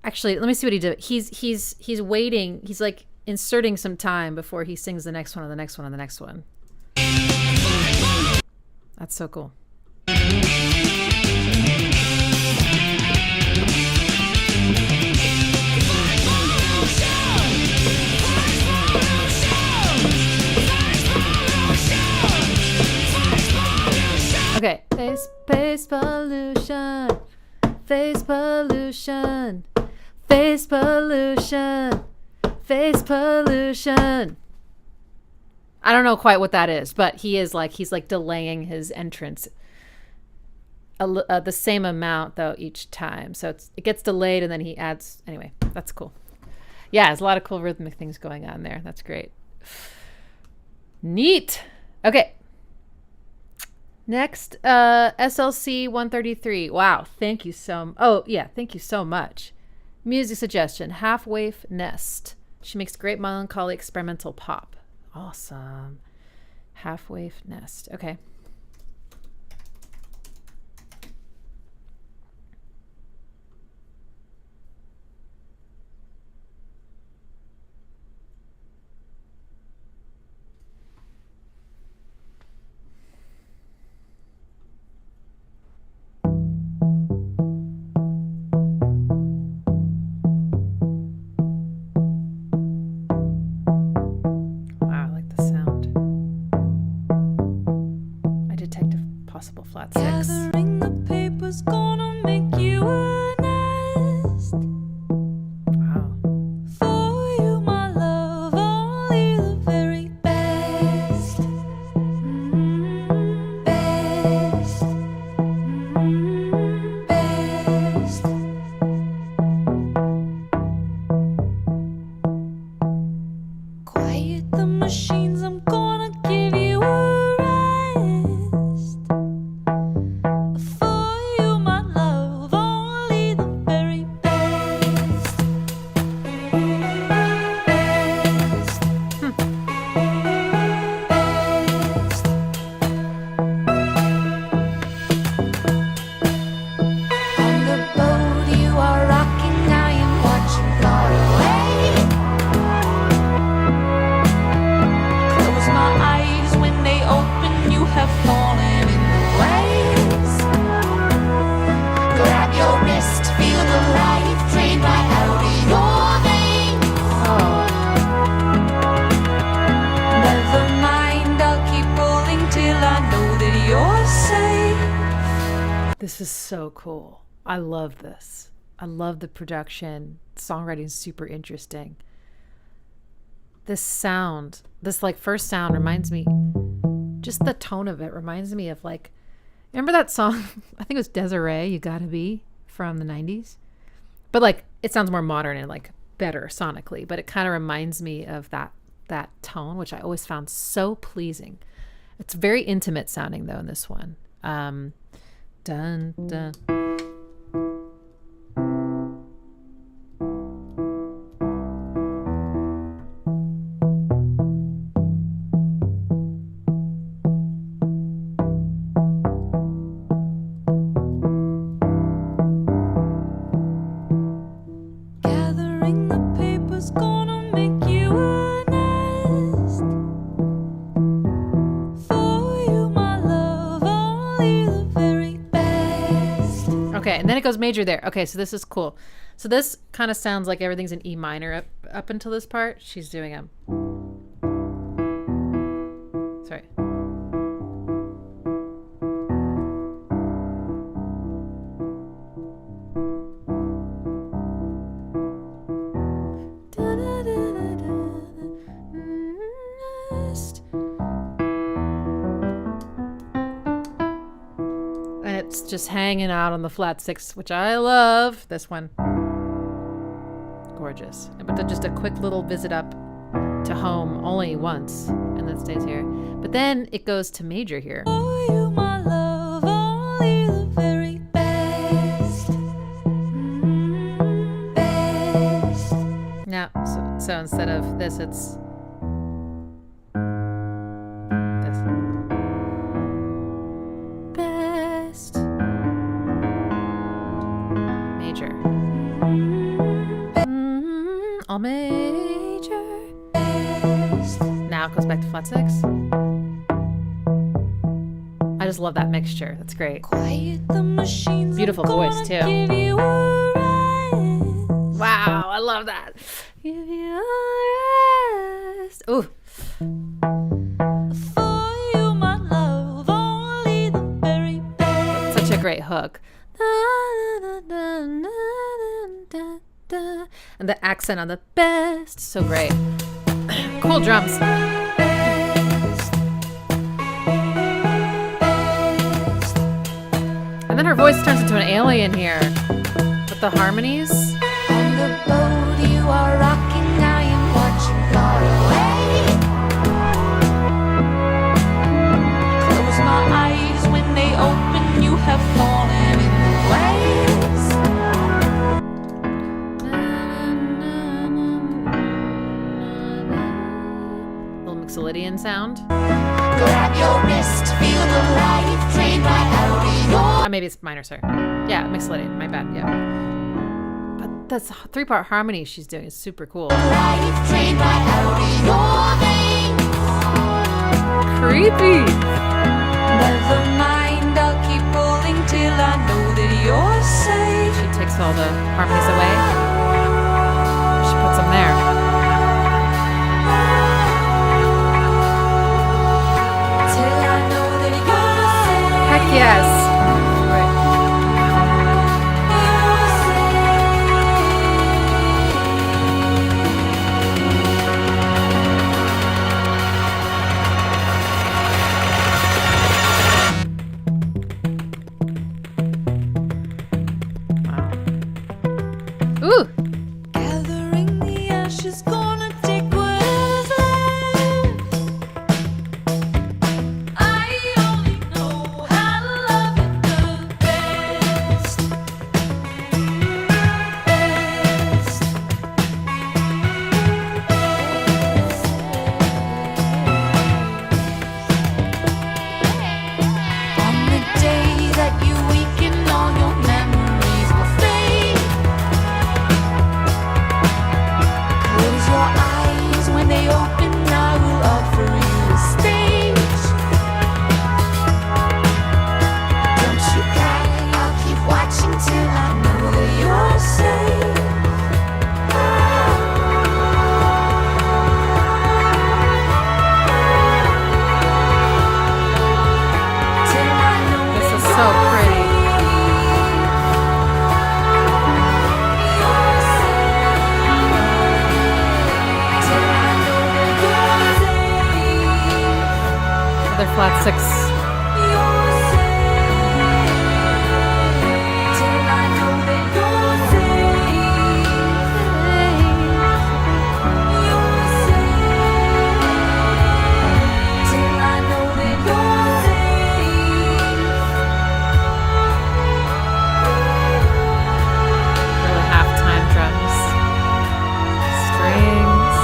Actually, let me see what he did. He's waiting. He's like inserting some time before he sings the next one and the next one and the next one. That's so cool. Okay, face pollution, face pollution, face pollution, face pollution. I don't know quite what that is, but he's like delaying his entrance the same amount though each time. So it gets delayed and then he adds. Anyway, that's cool. Yeah, there's a lot of cool rhythmic things going on there. That's great. Neat. Okay. Next, SLC 133. Wow, thank you thank you so much. Music suggestion: Half Waif Nest. She makes great melancholy experimental pop. Awesome. Half Waif Nest. Okay. Flat six. Gathering the papers, gonna make you a nest. Wow. For you, my love, only the very best. Best. Best. Quiet the machines, I'm gonna give you a rest. For you, my love, only the very best. Best. Best. On the boat you are rocking, I This is so cool. I love this. I love the production. Songwriting is super interesting. This sound, this like first sound reminds me, just the tone of it reminds me of like, remember that song? I think it was Desiree, You Gotta Be, from the 90s. But like, it sounds more modern and like better sonically, but it kind of reminds me of that tone, which I always found so pleasing. It's very intimate sounding though in this one. Dun, dun. Gathering the papers, gonna make you a nest. For you, my love, only the very best. Okay, and then it goes major there. Okay, so this is cool. So this kind of sounds like everything's in E minor up until this part. She's doing a... Sorry. And it's just hanging out on the flat six, which I love. This one. Gorgeous. But then just a quick little visit up to home only once, and then it stays here. But then it goes to major here. For you, my love, only the very best. Best. Now, so instead of this, it's this. Best. Major. All major. Now it goes back to flat six. I just love that mixture. That's great. Quiet the machines. Beautiful I'm voice, gonna too. Give you a rest. Wow, I love that. Give you a rest. Ooh. For you, my love, only the very best. Such a great hook. And the accent on the best. So great. Cool drums. And then her voice turns into an alien here. With the harmonies. On the boat you are rocking, I am watching far away. Close my eyes, when they open, you have fallen in Little Mixolydian sound. Grab your wrist, feel the life drain right out of your... Maybe it's minor, sorry. Yeah, Mixolydian. My bad, yeah. But that's three-part harmony she's doing is super cool. Life drain right out of your veins. Creepy. Never mind, I'll keep pulling till I know that you're safe. She takes all the harmonies away. She puts them there. Till I know that you're safe. Heck yes. Right. Ooh. flat 6. Really halftime drums. Strings.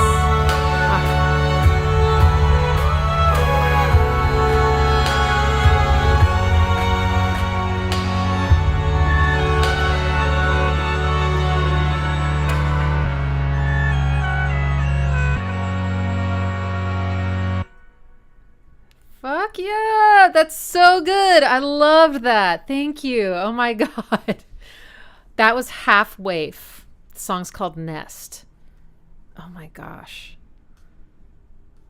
Fuck yeah! That's so good. I loved that. Thank you. Oh my god. That was half Waif. The song's called Nest. Oh my gosh.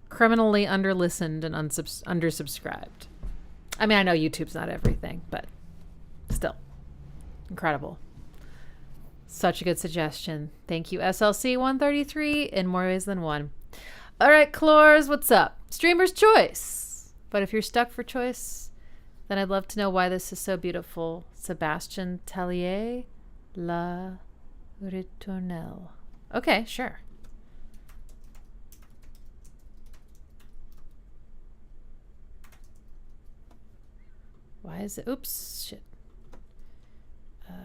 Criminally underlistened and undersubscribed. I mean, I know YouTube's not everything, but still. Incredible. Such a good suggestion. Thank you, SLC 133, in more ways than one. All right, Clores, what's up? Streamer's choice. But if you're stuck for choice, then I'd love to know why this is so beautiful. Sébastien Tellier, La Ritournelle. Okay, sure. Why is it? Oops, shit. Why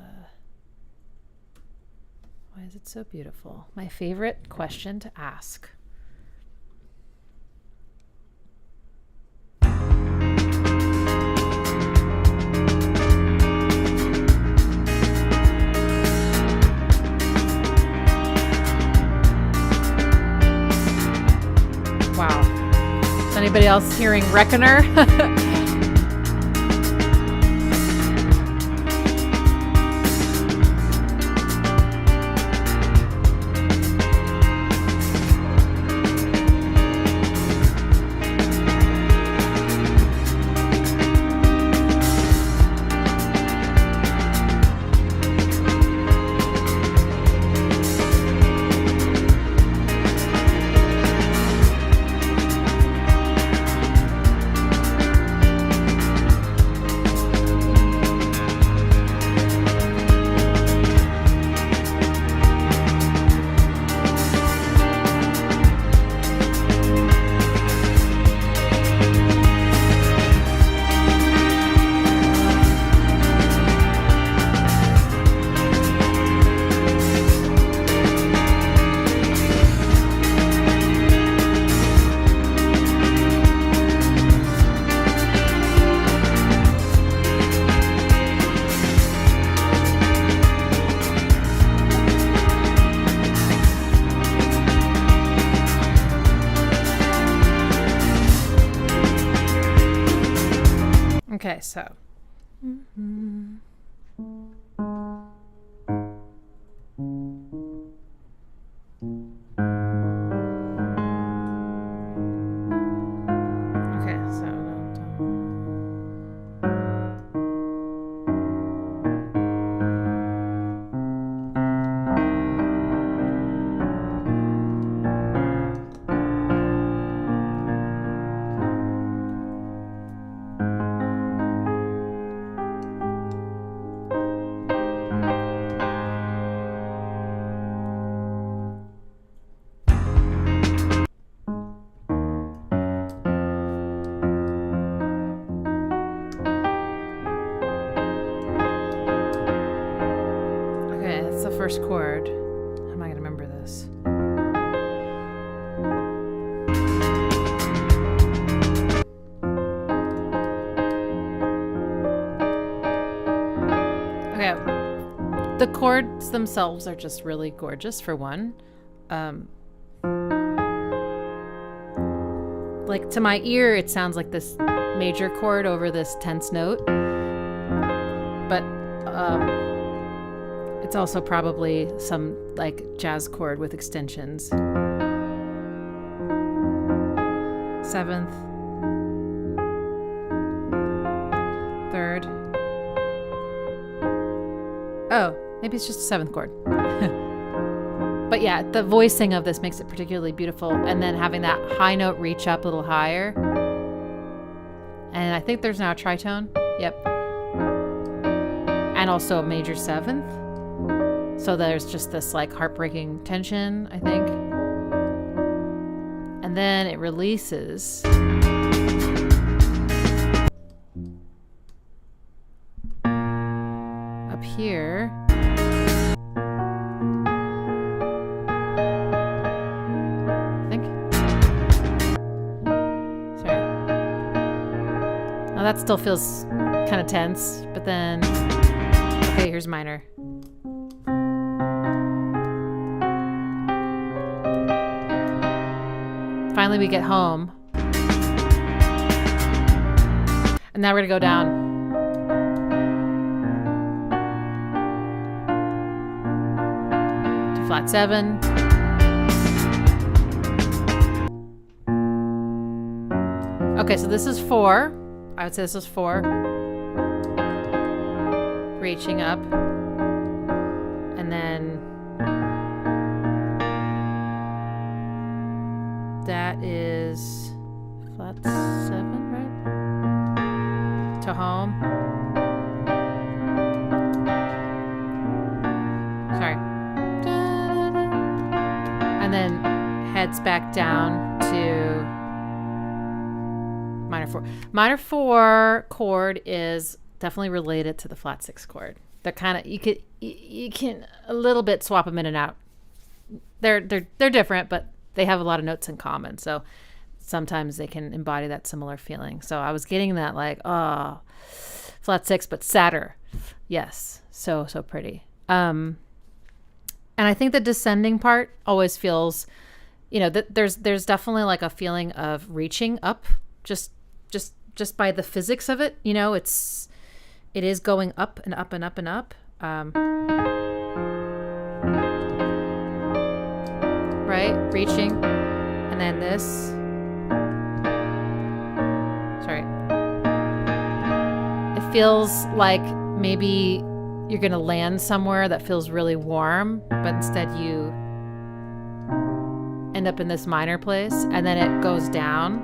is it so beautiful? My favorite question to ask. Wow. Is anybody else hearing Reckoner? Okay, so. Okay, so. Okay, that's the first chord. How am I going to remember this? Okay. The chords themselves are just really gorgeous, for one. Like, to my ear, it sounds like this major chord over this tense note. But it's also probably some, like, jazz chord with extensions. Seventh. Third. Oh, maybe it's just a seventh chord. But yeah, the voicing of this makes it particularly beautiful. And then having that high note reach up a little higher. And I think there's now a tritone. Yep. And also a major 7th. So there's just this like heartbreaking tension, I think. And then it releases. Up here. I think. Sorry. Now that still feels kind of tense, but then. Okay, here's minor. Finally, we get home. And now we're going to go down. To flat 7. Okay, so this is 4. I would say this is 4. Reaching up. And then that is flat 7, right? To home. Sorry. And then heads back down to minor 4. Minor 4 chord is definitely related to the flat 6 chord. They're kind of you can a little bit swap them in and out. They're different, but they have a lot of notes in common. So sometimes they can embody that similar feeling. So I was getting that like, oh, flat 6, but sadder. Yes. So pretty. And I think the descending part always feels, there's definitely like a feeling of reaching up just by the physics of it. It is going up and up and up and up. Right? Reaching. And then this. Sorry. It feels like maybe you're going to land somewhere that feels really warm, but instead you end up in this minor place, and then it goes down.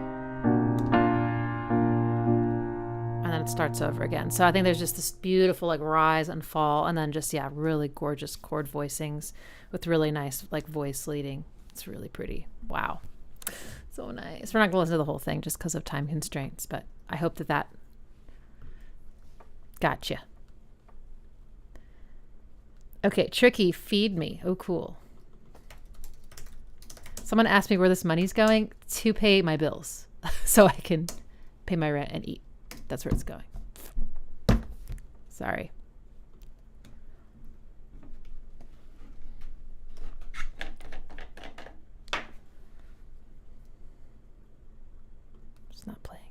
And then it starts over again. So I think there's just this beautiful like rise and fall, and then just, really gorgeous chord voicings with really nice like voice leading. It's really pretty. Wow. So nice. We're not going to listen to the whole thing just because of time constraints, but I hope that gotcha. Okay, Tricky, Feed Me. Oh, cool. Someone asked me where this money's going. To pay my bills so I can pay my rent and eat. That's where it's going. Sorry. It's not playing.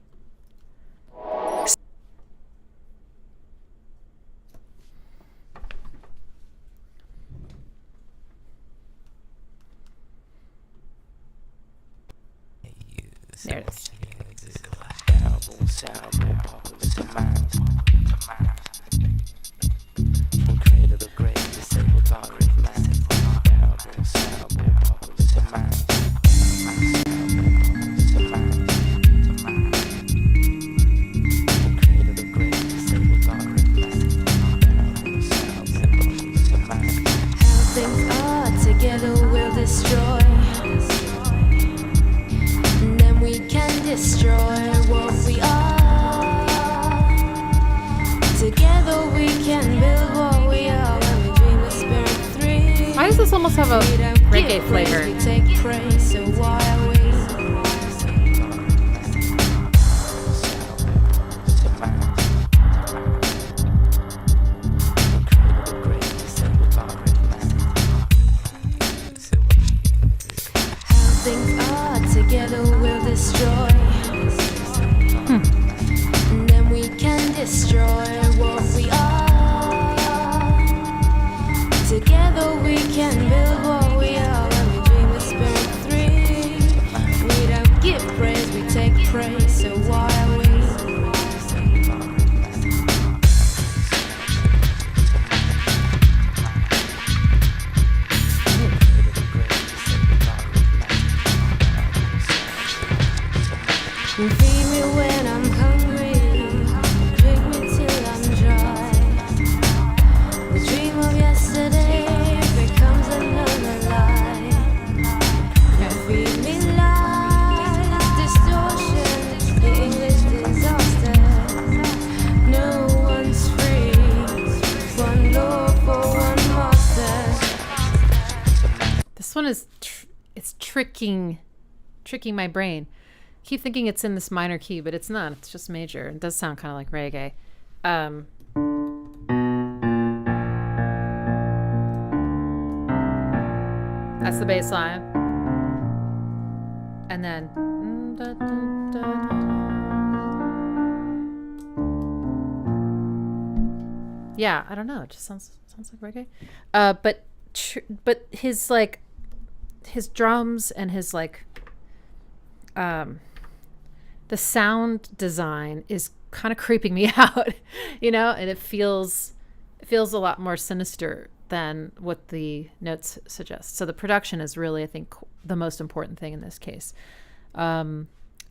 There it is. Why does this almost have a reggae flavor? Feed me when I'm hungry. one is it's tricking my brain. Keep thinking it's in this minor key, but it's not. It's just major. It does sound kind of like reggae. That's the bass line. And then yeah, I don't know. It just sounds like reggae. But his like his drums and his like the sound design is kind of creeping me out, you know, and it feels a lot more sinister than what the notes suggest. So the production is really, I think, the most important thing in this case. I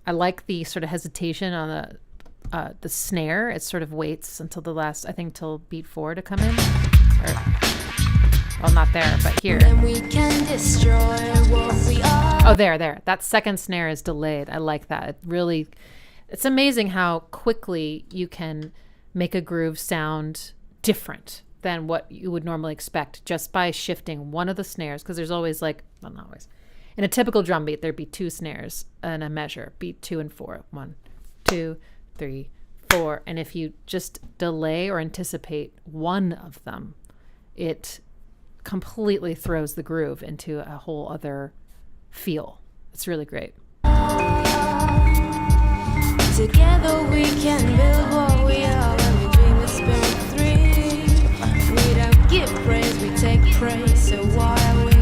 like the sort of hesitation on the snare. It sort of waits until the last, I think, till beat 4 to come in. Well, not there, but here. Then we can destroy what we are. Oh, there. That second snare is delayed. I like that. It's amazing how quickly you can make a groove sound different than what you would normally expect just by shifting one of the snares. Because there's always not always. In a typical drum beat, there'd be 2 snares and a measure, beat 2 and 4. 1, 2, 3, 4. And if you just delay or anticipate one of them, it completely throws the groove into a whole other feel. It's really great. Together we can build what we are when we dream of spirit 3. We don't give praise, we take praise, so why are we?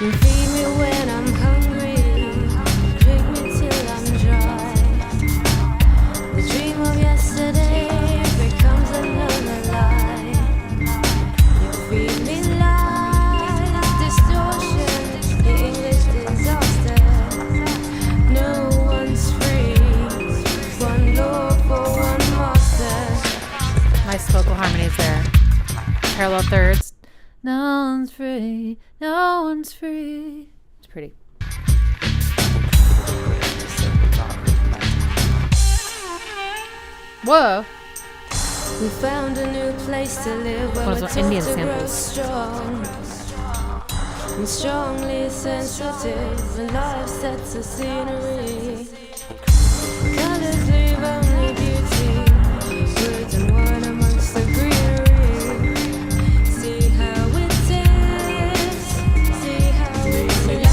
You feed me when I'm hungry, drink me till I'm dry. The dream of yesterday becomes another lie. You feed me lies, distortion, the English disaster. No one's free, one law for one master. Nice vocal harmonies there. Parallel thirds. No one's free. No one's free. It's pretty. Whoa. We found a new place to live where One we're of those taught Indian to grow samples. strong and strongly sensitive, and life sets a scenery. Colors leave only beauty, words and wine amongst the greenery. See how it is, see how it is.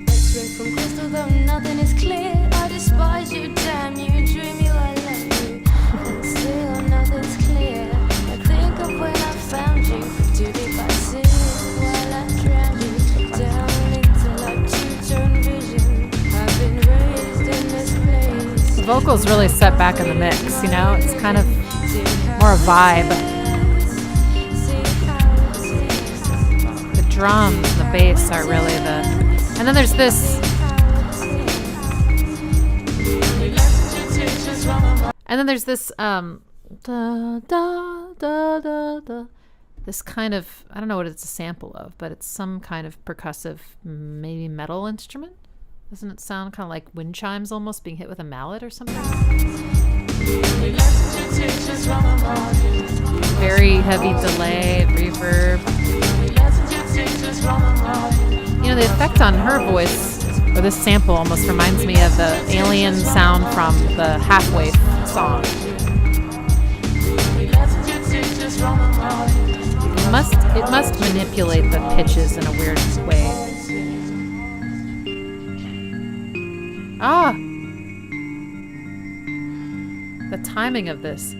Let's drink from crystal, though nothing is clear. I despise you, damn you, dream you, I love you, and still nothing's clear. I think of when I found you, too deep I sink while I drown you down into like two-tone vision. I've been raised in this place. The vocals really set back in the mix, you know? It's kind of more a vibe. The drums and the bass are really the... And then there's this... And then there's this... Da, da, da, da, da. This kind of... I don't know what it's a sample of, but it's some kind of percussive, maybe metal instrument. Doesn't it sound kind of like wind chimes almost being hit with a mallet or something? Very heavy delay, reverb. You know, the effect on her voice, or this sample almost reminds me of the alien sound from the Half-Waif song. It must manipulate the pitches in a weird way. Ah! The timing of this.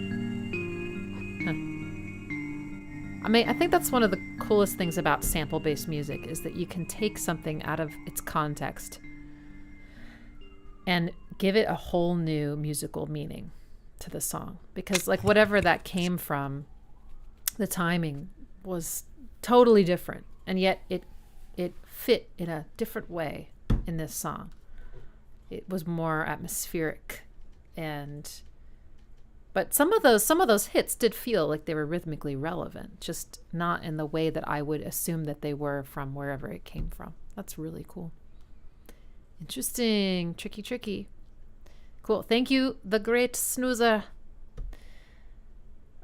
I mean, I think that's one of the coolest things about sample-based music is that you can take something out of its context and give it a whole new musical meaning to the song. Because like whatever that came from, the timing was totally different. And yet it it fit in a different way in this song. It was more atmospheric, but some of those hits did feel like they were rhythmically relevant, just not in the way that I would assume that they were from wherever it came from. That's really cool. Interesting. Tricky. Cool. Thank you, the great snoozer.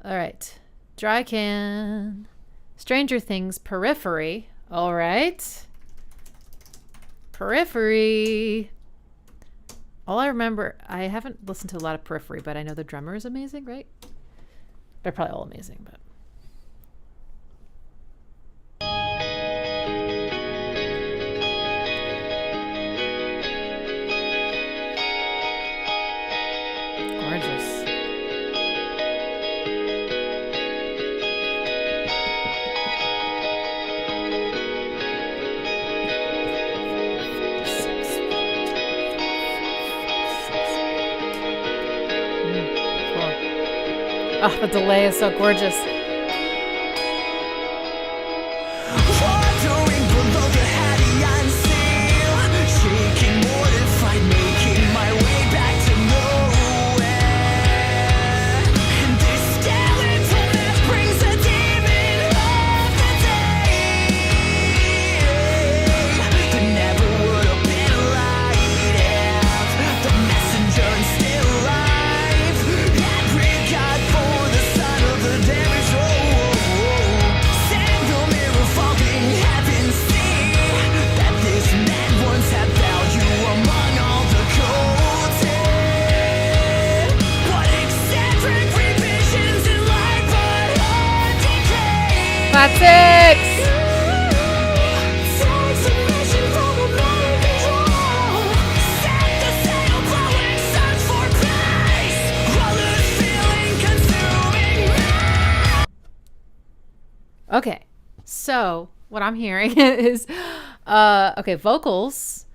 All right. Dry Can. Stranger Things, Periphery. All right. Periphery. All I remember, I haven't listened to a lot of Periphery, but I know the drummer is amazing, right? They're probably all amazing, but. Gorgeous. Oh, the delay is so gorgeous. Wandering below the Hattieon sail, shaking mortified, making my way back to nowhere. And this skeletal mask brings a demon of the day that never would have been light if the messenger is still alive. That regard for the son of the damage, send the mirror falling heavens, see that this man once had value among all the coated. What eccentric revisions in life but hard decay. Classics! Takes a mission from a man in control. Set the sail, blowing search for price. All this feeling consuming me. Okay, so what I'm hearing is, okay, vocals.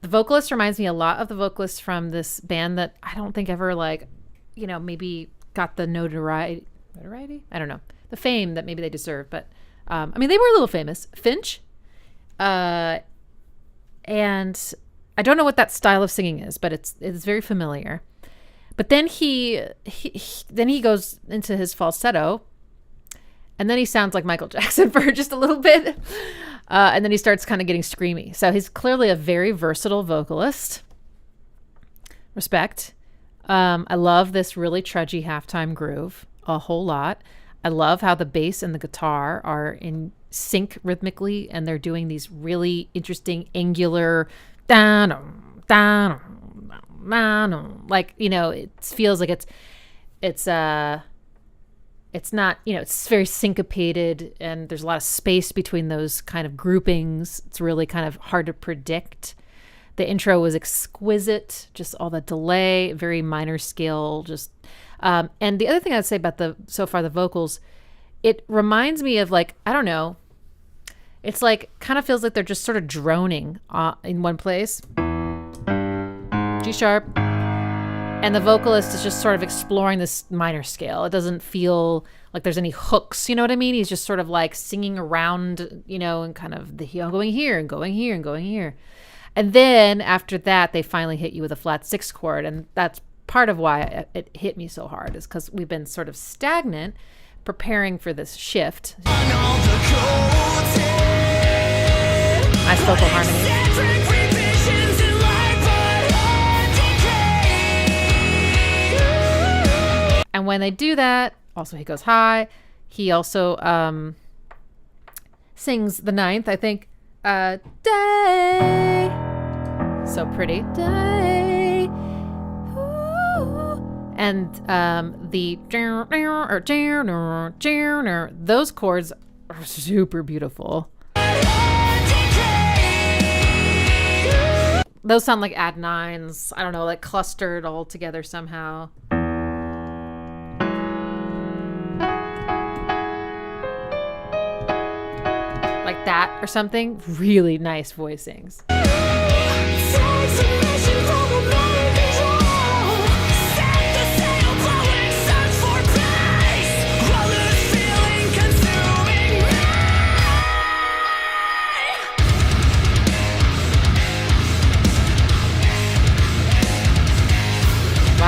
The vocalist reminds me a lot of the vocalist from this band that I don't think ever, like, maybe got the notoriety? I don't know. The fame that maybe they deserve. But, I mean, they were a little famous. Finch. And I don't know what that style of singing is, but it's very familiar. But then he goes into his falsetto. And then he sounds like Michael Jackson for just a little bit. And then he starts kind of getting screamy. So he's clearly a very versatile vocalist. Respect. I love this really trudgy halftime groove a whole lot. I love how the bass and the guitar are in sync rhythmically, and they're doing these really interesting angular like, it feels like it's not, it's very syncopated, and there's a lot of space between those kind of groupings. It's really kind of hard to predict. The intro was exquisite, just all the delay, very minor scale, just and the other thing I'd say about the vocals, it reminds me of, like, I don't know, it's like kind of feels like they're just sort of droning in one place. G sharp. And the vocalist is just sort of exploring this minor scale. It doesn't feel like there's any hooks, you know what I mean? He's just sort of like singing around, and kind of going here and going here and going here. And then after that, they finally hit you with a flat 6 chord. And that's part of why it hit me so hard, is because we've been sort of stagnant preparing for this shift. Nice vocal harmony. And when they do that, also he goes high. He also sings the 9th, I think. Day. So pretty. Day. Ooh. And those chords are super beautiful. Those sound like add 9s. I don't know, like clustered all together somehow. Like that or something. Really nice voicings.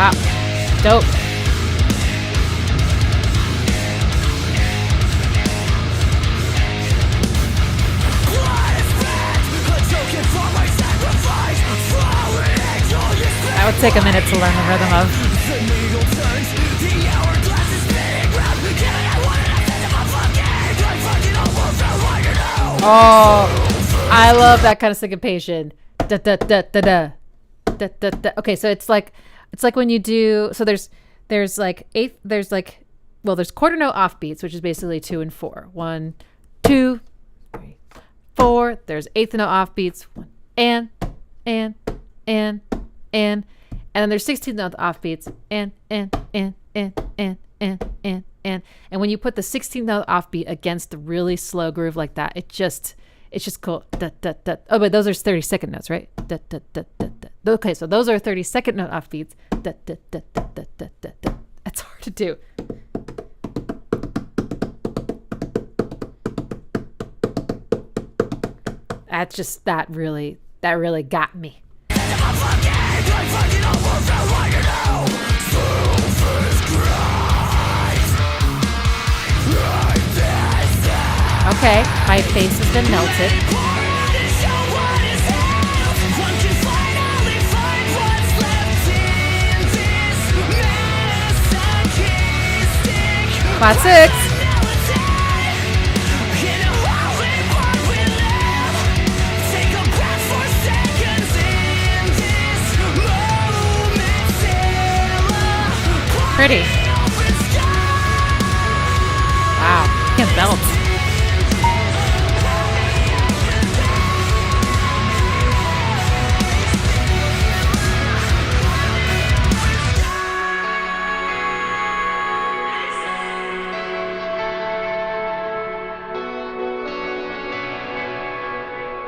Wow. Dope. That would take a minute to learn the rhythm of. Oh, I love that kind of syncopation. Da da da da da. Da, da, da. Okay, so it's like when you do, so there's like eighth, there's quarter note offbeats, which is basically 2 and 4. 1, 2, 3, 4. There's eighth note offbeats, 1 and then there's 16th note offbeats and when you put the 16th note offbeat against the really slow groove like that, it's just cool. Da, da, da. Oh, but those are 32nd notes, right? Da, da, da, da, da. Okay, so those are 32nd note offbeats. Da, da, da, da, da, da, da, da. That's hard to do. That's just that really got me. Okay, my face has been melted. Spot 6. Pretty. Wow, can't belt.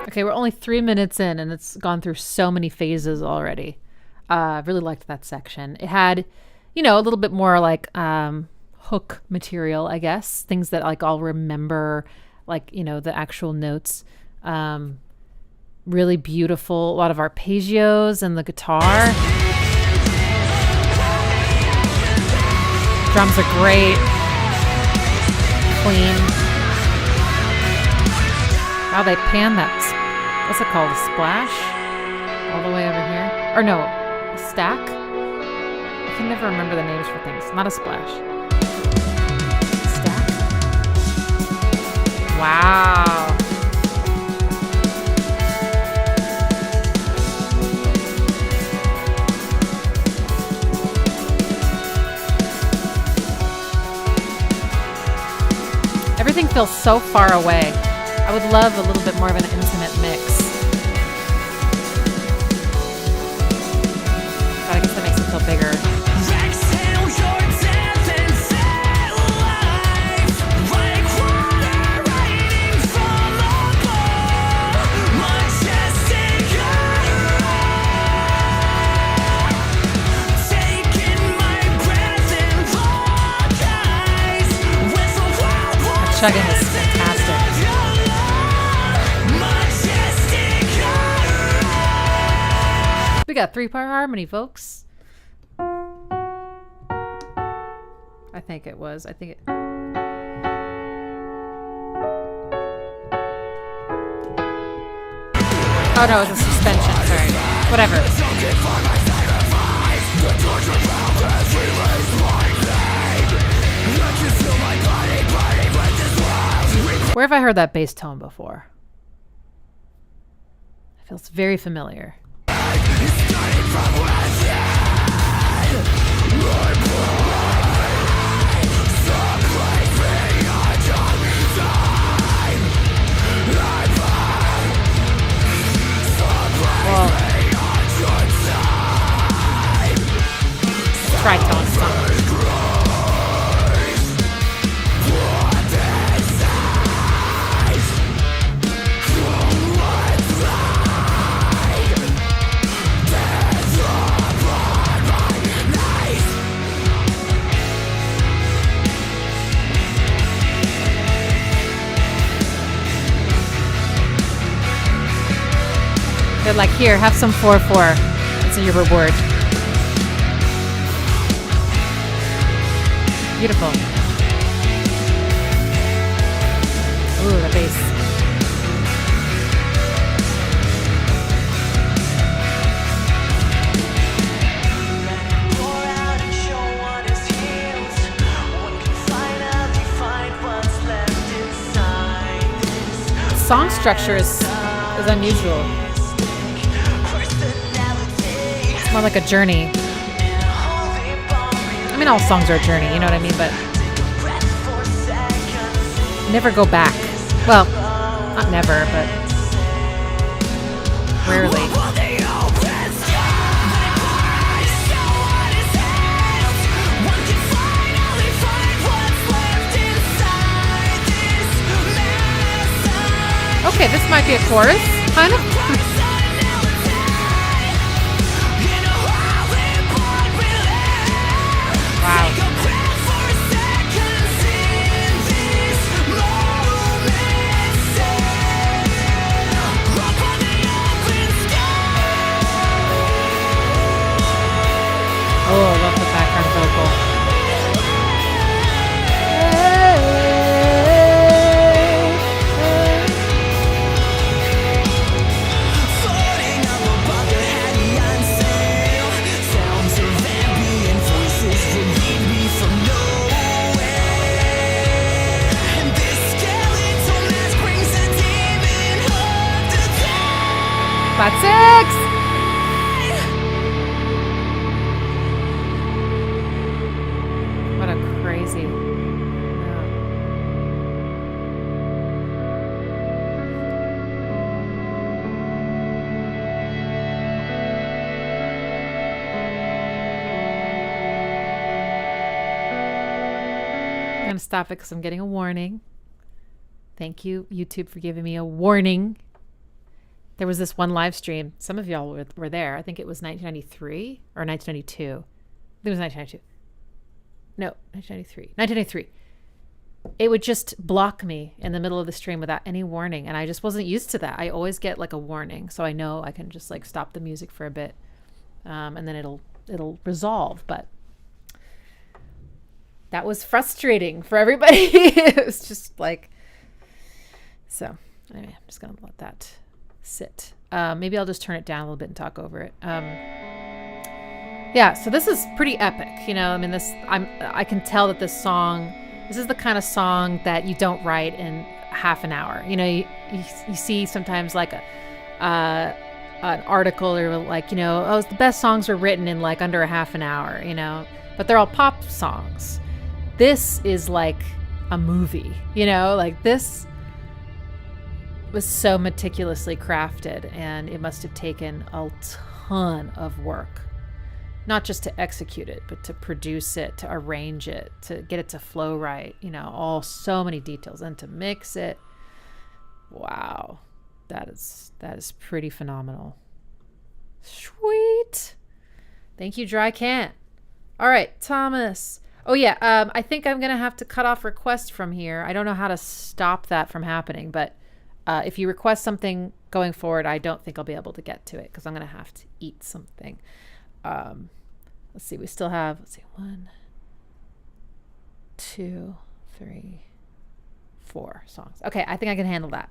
Okay, we're only 3 minutes in and it's gone through so many phases already. I really liked that section. It had, a little bit more like hook material, I guess. Things that like I'll remember, like, the actual notes. Really beautiful. A lot of arpeggios and the guitar. Drums are great. Clean. Wow, they pan that. What's it called? A splash? All the way over here? Or no, a stack? I can never remember the names for things. Not a splash. Stack? Wow. Everything feels so far away. I would love a little bit more of an intimate mix. But I guess that makes it feel bigger. Chugging is fantastic. We got 3-part harmony, folks. I think it was. Oh no, it was a suspension. Sorry. Whatever. Where have I heard that bass tone before? It feels very familiar. Tritone song. They're like, here, have some 4/4. It's your reward. Beautiful. Ooh, the bass. Pour out and show what is healed. One can finally find what's left inside this Song structure is unusual. personality. It's more like a journey. I mean, all songs are a journey, you know what I mean? But Breath for seconds. never go back. Well, not never, but rarely. Okay, this might be a chorus, kind of. Wow. Oh, I love the background vocal. Floating up above the heady on sail. Sounds of ambient voices will lead me from nowhere. And this skeletal mask brings a demon hug to die. Flat six! What a crazy. Yeah. I'm going to stop it because I'm getting a warning. Thank you, YouTube, for giving me a warning. There was this one live stream. Some of y'all were there. I think it was 1993 or 1992. I think it was 1992. No, 1993. 1993. It would just block me in the middle of the stream without any warning. And I just wasn't used to that. I always get like a warning. So I know I can just like stop the music for a bit. And then it'll resolve. But that was frustrating for everybody. It was just like, so anyway, I'm just going to let that sit. Maybe I'll just turn it down a little bit and talk over it. Yeah, so this is pretty epic, you know. I mean, I can tell that this is the kind of song that you don't write in half an hour. You know, you see sometimes like an article or like, you know, oh, the best songs are written in like under a half an hour, you know, but they're all pop songs. This is like a movie, you know, like this was so meticulously crafted, and it must have taken a ton of work. Not just to execute it, but to produce it, to arrange it, to get it to flow right, you know, so many details, and to mix it. Wow. That is pretty phenomenal. Sweet. Thank you, Dry Can. All right, Thomas. Oh yeah, I think I'm going to have to cut off requests from here. I don't know how to stop that from happening, but if you request something going forward, I don't think I'll be able to get to it because I'm going to have to eat something. Let's see, we still have, 1, 2, 3, 4 songs. Okay, I think I can handle that.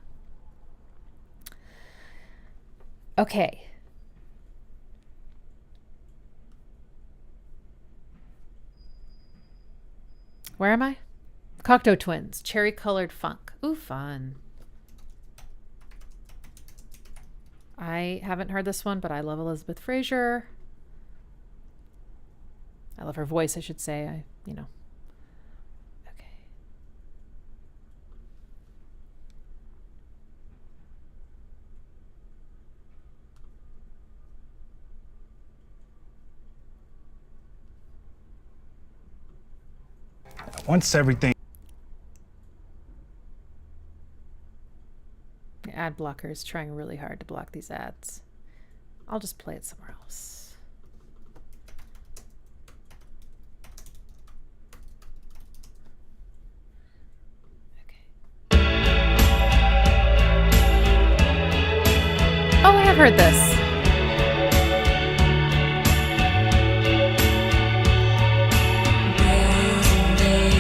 Okay. Where am I? Cocteau Twins, Cherry Colored Funk. Ooh, fun. I haven't heard this one, but I love Elizabeth Fraser. I love her voice, I should say. Okay. Once everything. The ad blocker is trying really hard to block these ads. I'll just play it somewhere else. Oh, I have heard this. Days and days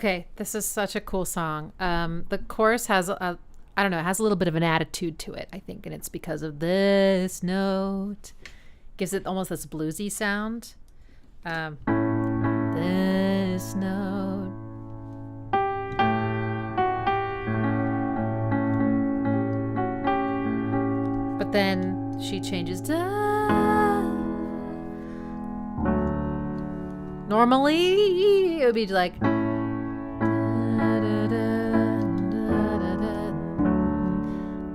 Okay, this is such a cool song. The chorus has a, I don't know, it has a little bit of an attitude to it, I think, and it's because of this note. Gives it almost this bluesy sound. This note. But then she changes to. Normally, it would be like.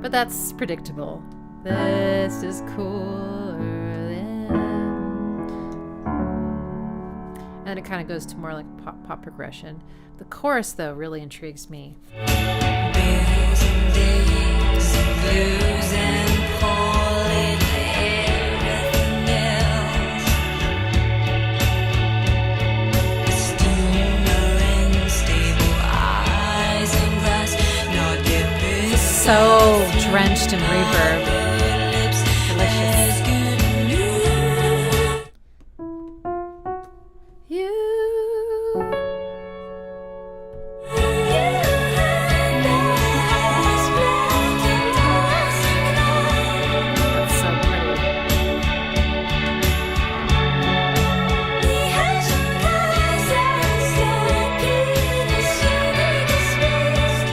But that's predictable. This is cooler than. And then it kind of goes to more like pop progression. The chorus, though, really intrigues me. Bills and days and blues and poorly everything else. Steamer stable eyes and glass, not dipping. So drenched in reverb. Delicious. You. That's so pretty.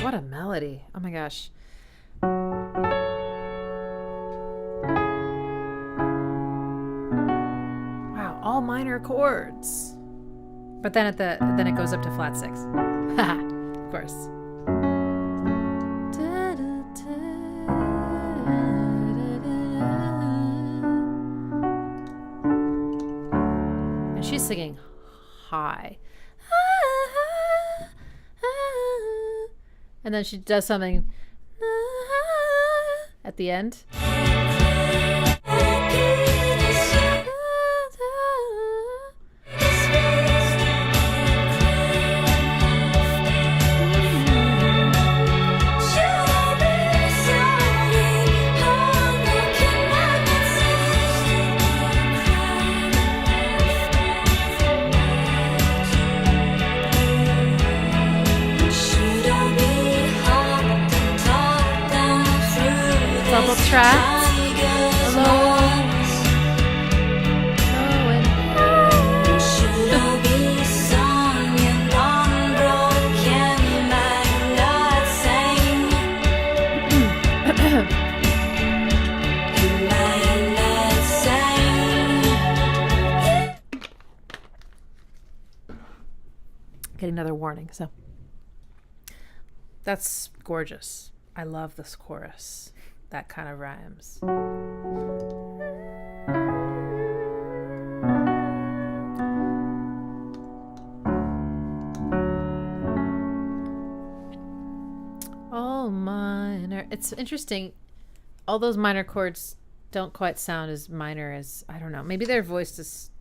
What a melody. Oh my gosh. Wow, all minor chords. But then then it goes up to flat 6. Of course. And she's singing high. And then she does something at the end. Double track. Hello. Getting another warning. So that's gorgeous. I love this chorus. That kind of rhymes. All minor. It's interesting. All those minor chords don't quite sound as minor as, I don't know. Maybe their voice is.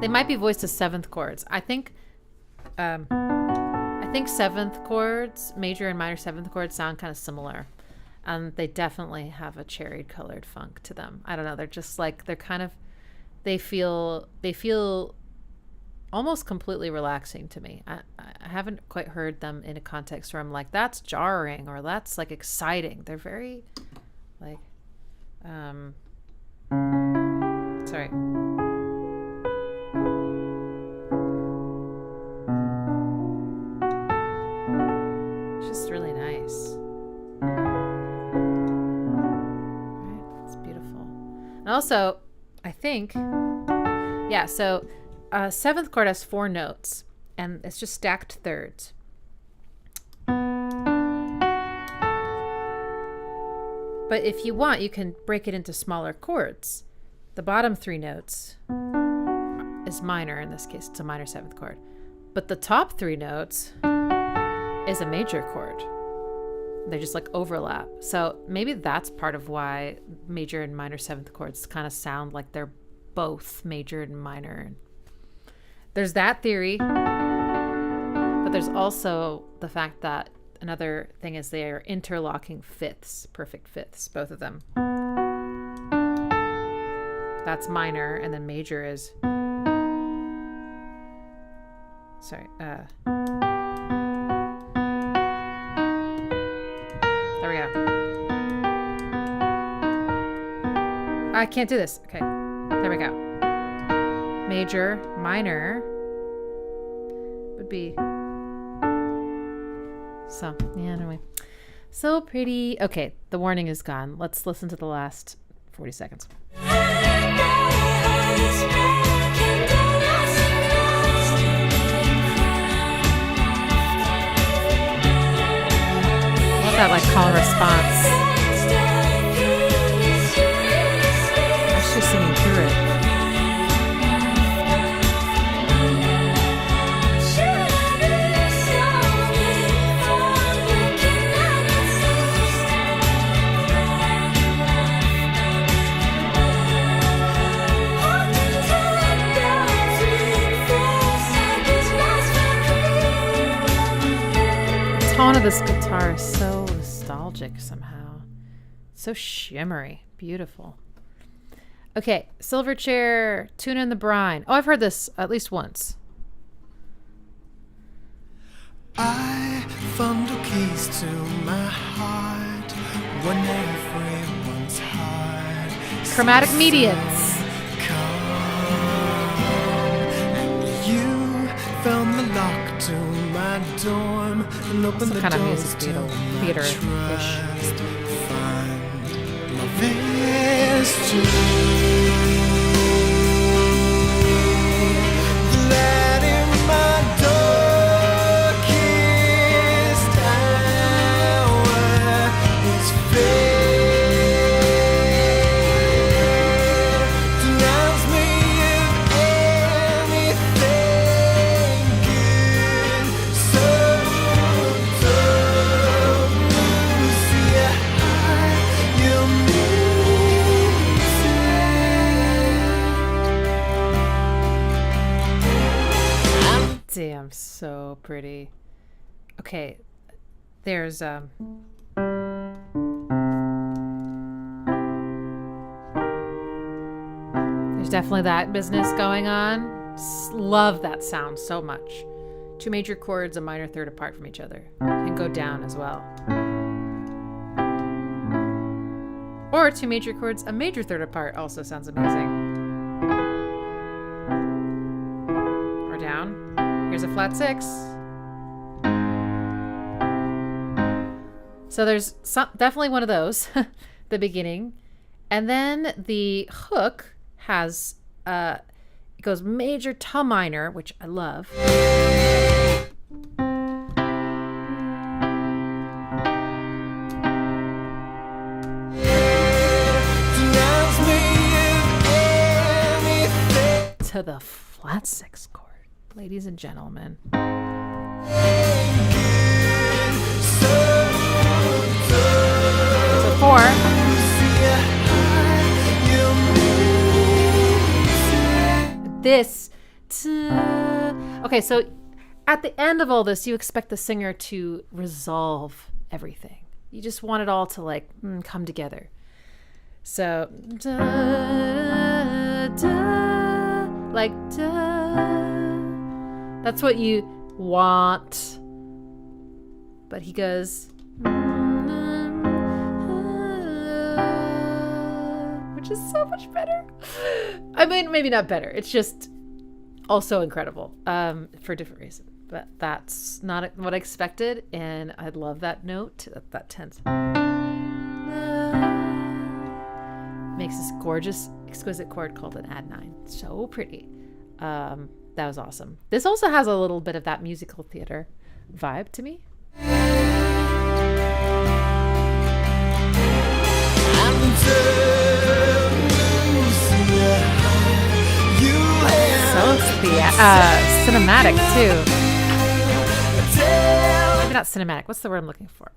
They might be voiced as 7th chords. I think 7th chords, major and minor 7th chords, sound kind of similar. They definitely have a cherry colored funk to them. I don't know. They're just like, they're kind of, they feel almost completely relaxing to me. I haven't quite heard them in a context where I'm like, that's jarring or that's like exciting. They're very like, sorry. Just really nice. Right, it's beautiful. And also, I think, yeah, so 7th chord has 4 notes, and it's just stacked thirds. But if you want, you can break it into smaller chords. The bottom 3 notes is minor in this case. It's a minor 7th chord. But the top 3 notes is a major chord. They just like overlap. So maybe that's part of why major and minor 7th chords kind of sound like they're both major and minor. There's that theory, but there's also the fact that another thing is they are interlocking fifths, perfect fifths, both of them. That's minor, and then major is. Sorry. There we go. I can't do this. Okay. There we go. Major, minor would be. So, yeah, anyway. So pretty. Okay, the warning is gone. Let's listen to the last 40 seconds. That like call and response. Actually singing through it. The tone of this guitar is so nostalgic somehow. So shimmery. Beautiful. Okay, Silverchair, Tuna and the Brine. Oh, I've heard this at least once. I found the keys to my heart when everyone's heart Chromatic Medians. and you found the lock to my dorm and opened Some the kind of doors music to theater- my theater-ish. trust. Find love is true. Let in my darkest hour is fair. Denies me of anything good. So don't lose your music. Damn, so pretty. Okay, there's definitely that business going on. Love that sound so much. Two major chords, a minor third apart from each other. Can go down as well. Or two major chords, a major third apart also sounds amazing. Or down. Here's a flat six. So there's definitely one of those, the beginning. And then the hook has, it goes major to minor, which I love. To the flat six chord, ladies and gentlemen. So four. This. Okay, so at the end of all this, you expect the singer to resolve everything. You just want it all to like come together. So. Like, that's what you want. But he goes, which is so much better. I mean, maybe not better. It's just also incredible for a different reason. But that's not what I expected. And I love that note, that tense. Makes this gorgeous, exquisite chord called an add 9. So pretty. That was awesome. This also has a little bit of that musical theater vibe to me. So cinematic too. Maybe not cinematic. What's the word I'm looking for?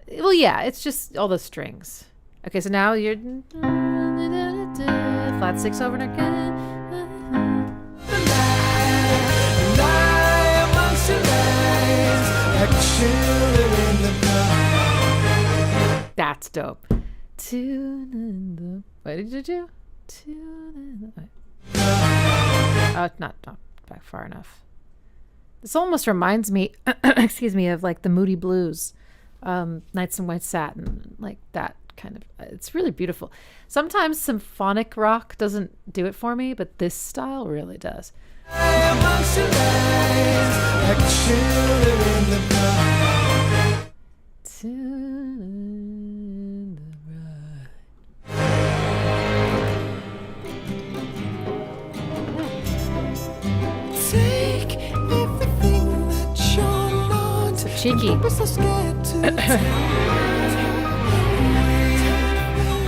Well, yeah, it's just all the strings. Okay, so now you're flat six over and again. That's dope. What did you do? Oh, not back far enough. This almost reminds me, excuse me, of like the Moody Blues, Nights in White Satin, like that kind of. It's really beautiful. Sometimes symphonic rock doesn't do it for me, but this style really does. Take everything that you're not. So cheeky. Don't be so scared to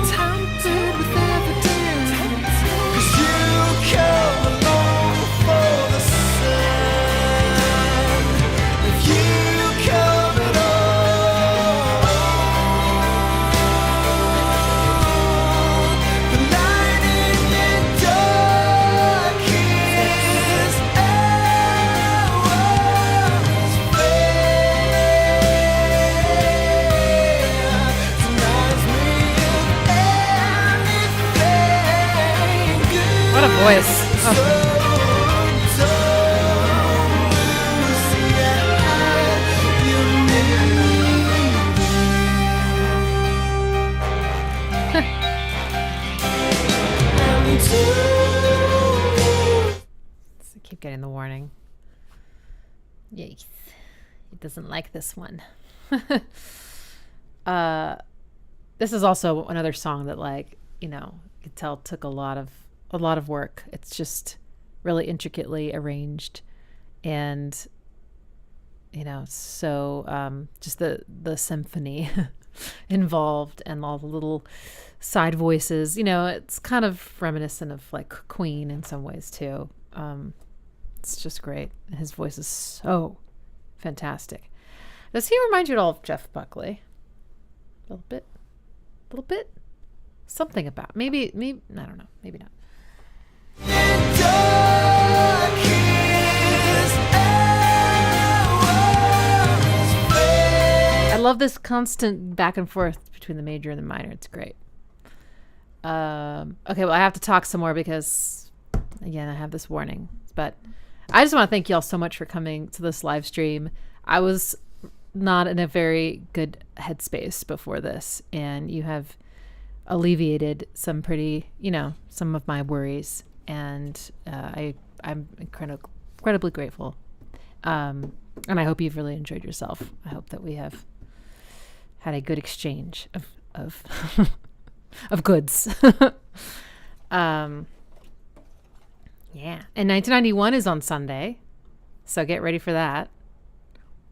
tampered with evidence. 'Cause you come along for the sun. If you come at all, the light in the darkest hours denies me of anything good. What a voice. Oh. So keep getting the warning. Yikes. He doesn't like this one. This is also another song that, like, you know, you could tell took a lot of work. It's just really intricately arranged, and you know, so just the symphony involved and all the little side voices. You know, it's kind of reminiscent of like Queen in some ways too. It's just great. His voice is so fantastic. Does he remind you at all of Jeff Buckley? A little bit, something about maybe I don't know, maybe not. I love this constant back and forth between the major and the minor. It's great. Okay, well, I have to talk some more because, again, I have this warning. But I just want to thank you all so much for coming to this live stream. I was not in a very good headspace before this, and you have alleviated some pretty, you know, some of my worries, and I'm incredibly grateful. And I hope you've really enjoyed yourself. I hope that we have had a good exchange of of goods. Yeah. And 1991 is on Sunday, so get ready for that.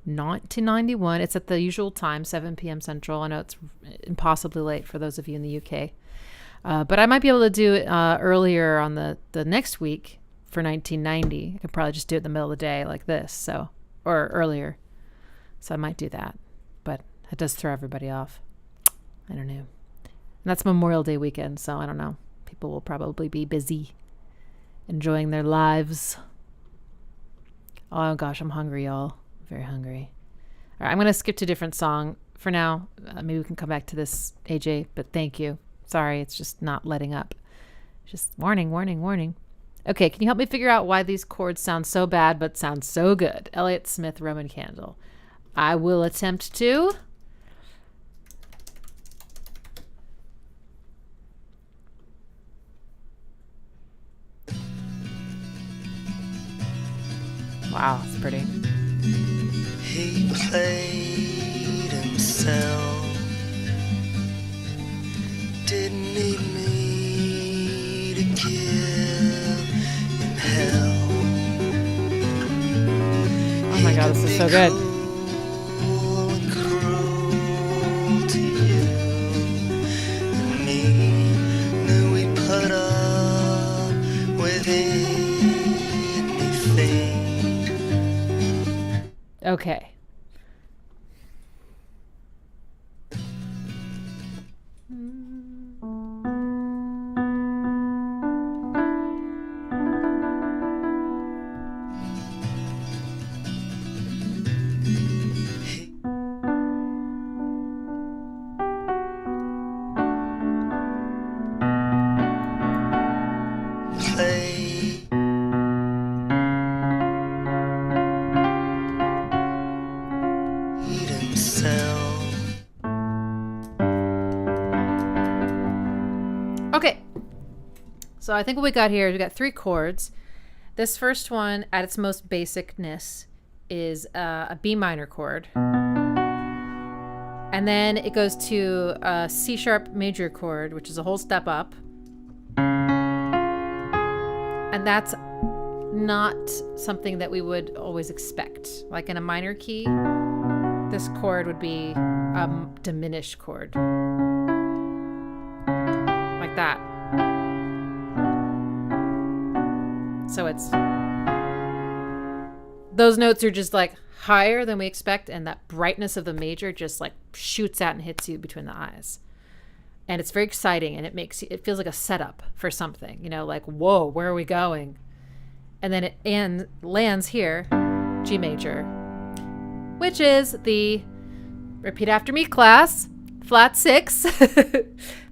1991. It's at the usual time, 7 p.m. Central. I know it's impossibly late for those of you in the UK. But I might be able to do it earlier on the next week for 1990. I could probably just do it in the middle of the day like this, or earlier. So I might do that. But it does throw everybody off. I don't know. And that's Memorial Day weekend, so I don't know. People will probably be busy enjoying their lives. Oh gosh, I'm hungry, y'all. Very hungry. All right, I'm going to skip to a different song for now. Maybe we can come back to this, AJ, but thank you. Sorry, it's just not letting up. Just warning. Okay, can you help me figure out why these chords sound so bad but sound so good? Elliott Smith, Roman Candle. I will attempt to. Wow, it's pretty. He played himself, didn't need me to give him hell. Oh my god, this is so good. Cruel and cruel to you and me. Knew we put up with anything. Okay. So I think what we got here is we got 3 chords. This first one, at its most basicness, is a B minor chord. And then it goes to a C sharp major chord, which is a whole step up. And that's not something that we would always expect. Like in a minor key, this chord would be a diminished chord. Like that. So it's, those notes are just like higher than we expect, and that brightness of the major just like shoots out and hits you between the eyes. And it's very exciting, and it feels like a setup for something, you know, like, whoa, where are we going? And then it lands here, G major, which is the, repeat after me class, flat 6,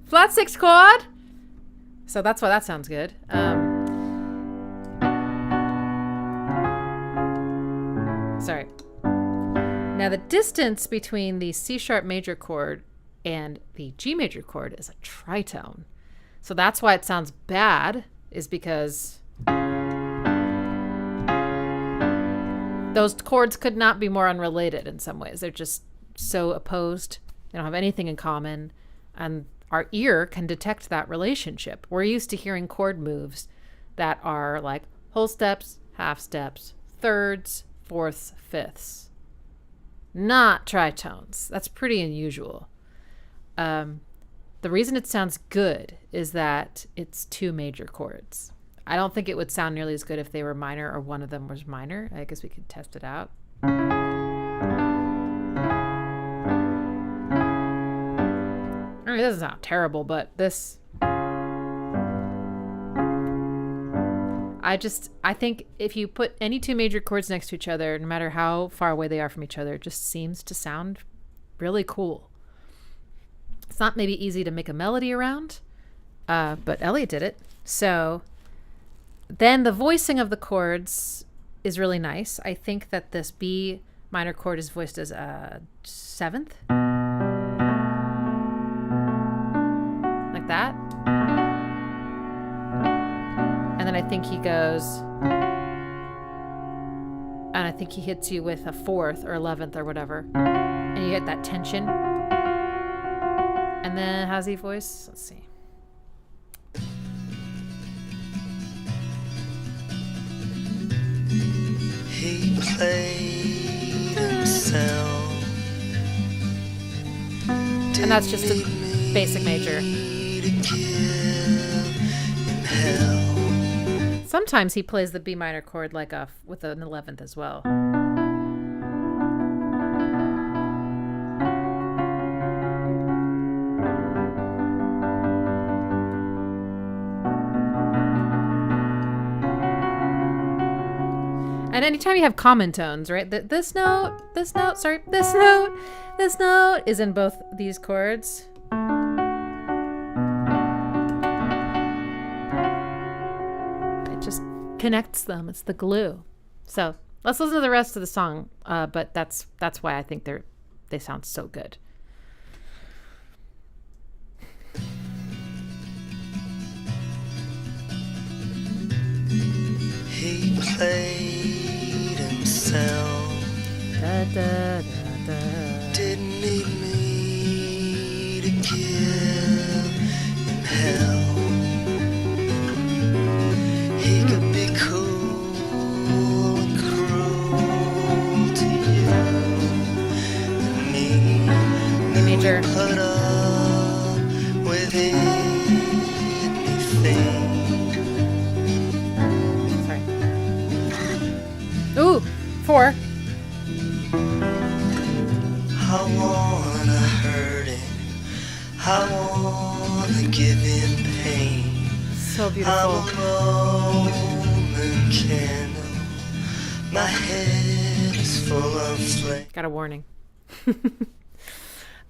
flat 6 chord. So that's why that sounds good. Sorry. Now the distance between the C sharp major chord and the G major chord is a tritone. So that's why it sounds bad, is because those chords could not be more unrelated in some ways. They're just so opposed. They don't have anything in common. And our ear can detect that relationship. We're used to hearing chord moves that are like whole steps, half steps, thirds, fourths, fifths. Not tritones. That's pretty unusual. The reason it sounds good is that it's 2 major chords. I don't think it would sound nearly as good if they were minor or one of them was minor. I guess we could test it out. I mean, it doesn't sound terrible, but this... I think if you put any 2 major chords next to each other, no matter how far away they are from each other, it just seems to sound really cool. It's not maybe easy to make a melody around, but Elliott did it. So then the voicing of the chords is really nice. I think that this B minor chord is voiced as a 7th. Like that. And then I think he goes, and I think he hits you with a 4th or 11th or whatever. And you get that tension. And then how's he voice? Let's see. He played himself. And that's just a basic major. Sometimes he plays the B minor chord like with an 11th as well. And anytime you have common tones, right? This note is in both these chords. It just connects them. It's the glue. So let's listen to the rest of the song. But that's why I think they sound so good. He played himself. Da, da, da, da. Didn't need me to give him hell. He could be cool and cruel to you and me. B major. Put up with anything. Ooh, 4. I wanna hurt him. I wanna give him pain. So I'm beautiful. a Roman candle. My head is full of flame. Got a warning.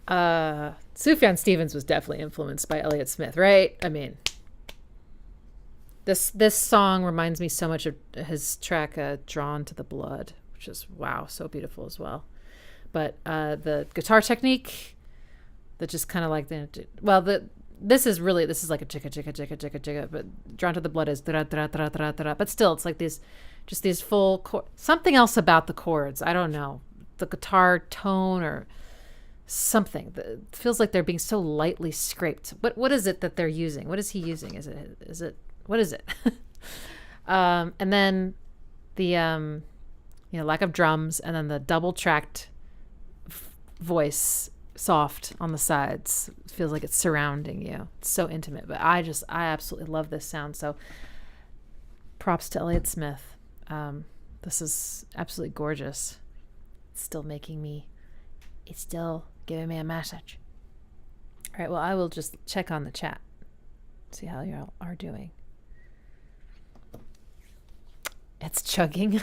Sufjan Stevens was definitely influenced by Elliott Smith, right? I mean, this song reminds me so much of his track Drawn to the Blood, which is, wow, so beautiful as well. But the guitar technique, that just kind of like the this is like a chicka chicka chicka chicka chicka, but Drawn to the Blood is da da da da da. But still, it's like these full chord. Something else about the chords. I don't know, the guitar tone or something. It feels like they're being so lightly scraped. What is it that they're using? What is he using? Is it what is it? And then the lack of drums, and then the double tracked voice, soft on the sides. It feels like it's surrounding you. It's so intimate, but I absolutely love this sound. So props to Elliott Smith. This is absolutely gorgeous. It's still giving me a message. All right, well, I will just check on the chat, see how y'all are doing. It's chugging.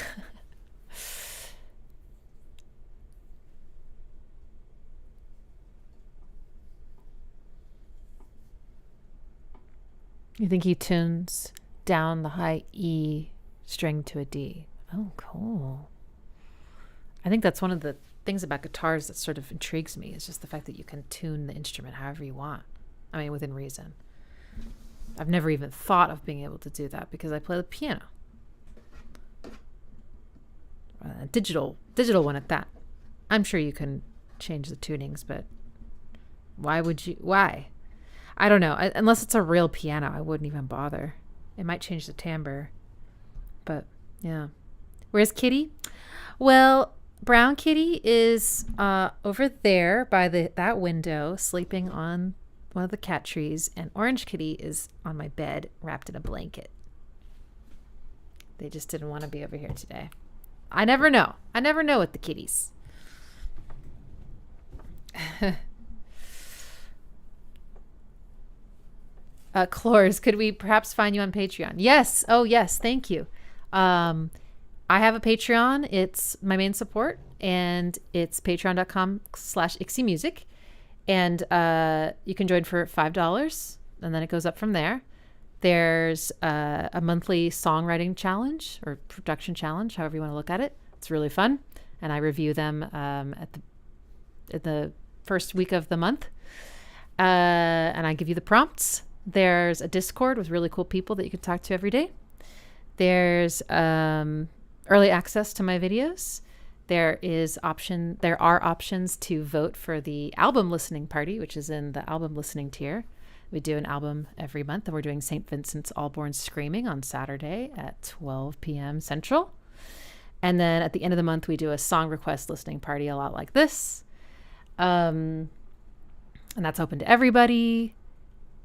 You think he tunes down the high E string to a D? Oh, cool. I think that's one of the things about guitars that sort of intrigues me, is just the fact that you can tune the instrument however you want. I mean, within reason. I've never even thought of being able to do that because I play the piano. A digital one at that. I'm sure you can change the tunings, but why? I don't know. Unless it's a real piano, I wouldn't even bother. It might change the timbre. But, yeah. Where's Kitty? Well, Brown Kitty is over there by that window, sleeping on one of the cat trees. And Orange Kitty is on my bed, wrapped in a blanket. They just didn't want to be over here today. I never know. I never know with the kitties. Clores, could we perhaps find you on Patreon? Yes. Oh, yes. Thank you. I have a Patreon. It's my main support, and it's patreon.com/ixiemusic. And you can join for $5, and then it goes up from there. There's a monthly songwriting challenge or production challenge, however you want to look at it. It's really fun. And I review them at the first week of the month. And I give you the prompts. There's a Discord with really cool people that you can talk to every day. There's early access to my videos. There are options to vote for the album listening party, which is in the album listening tier. We do an album every month, and we're doing St. Vincent's All Born Screaming on Saturday at 12 p.m. Central. And then at the end of the month, we do a song request listening party, a lot like this. And that's open to everybody.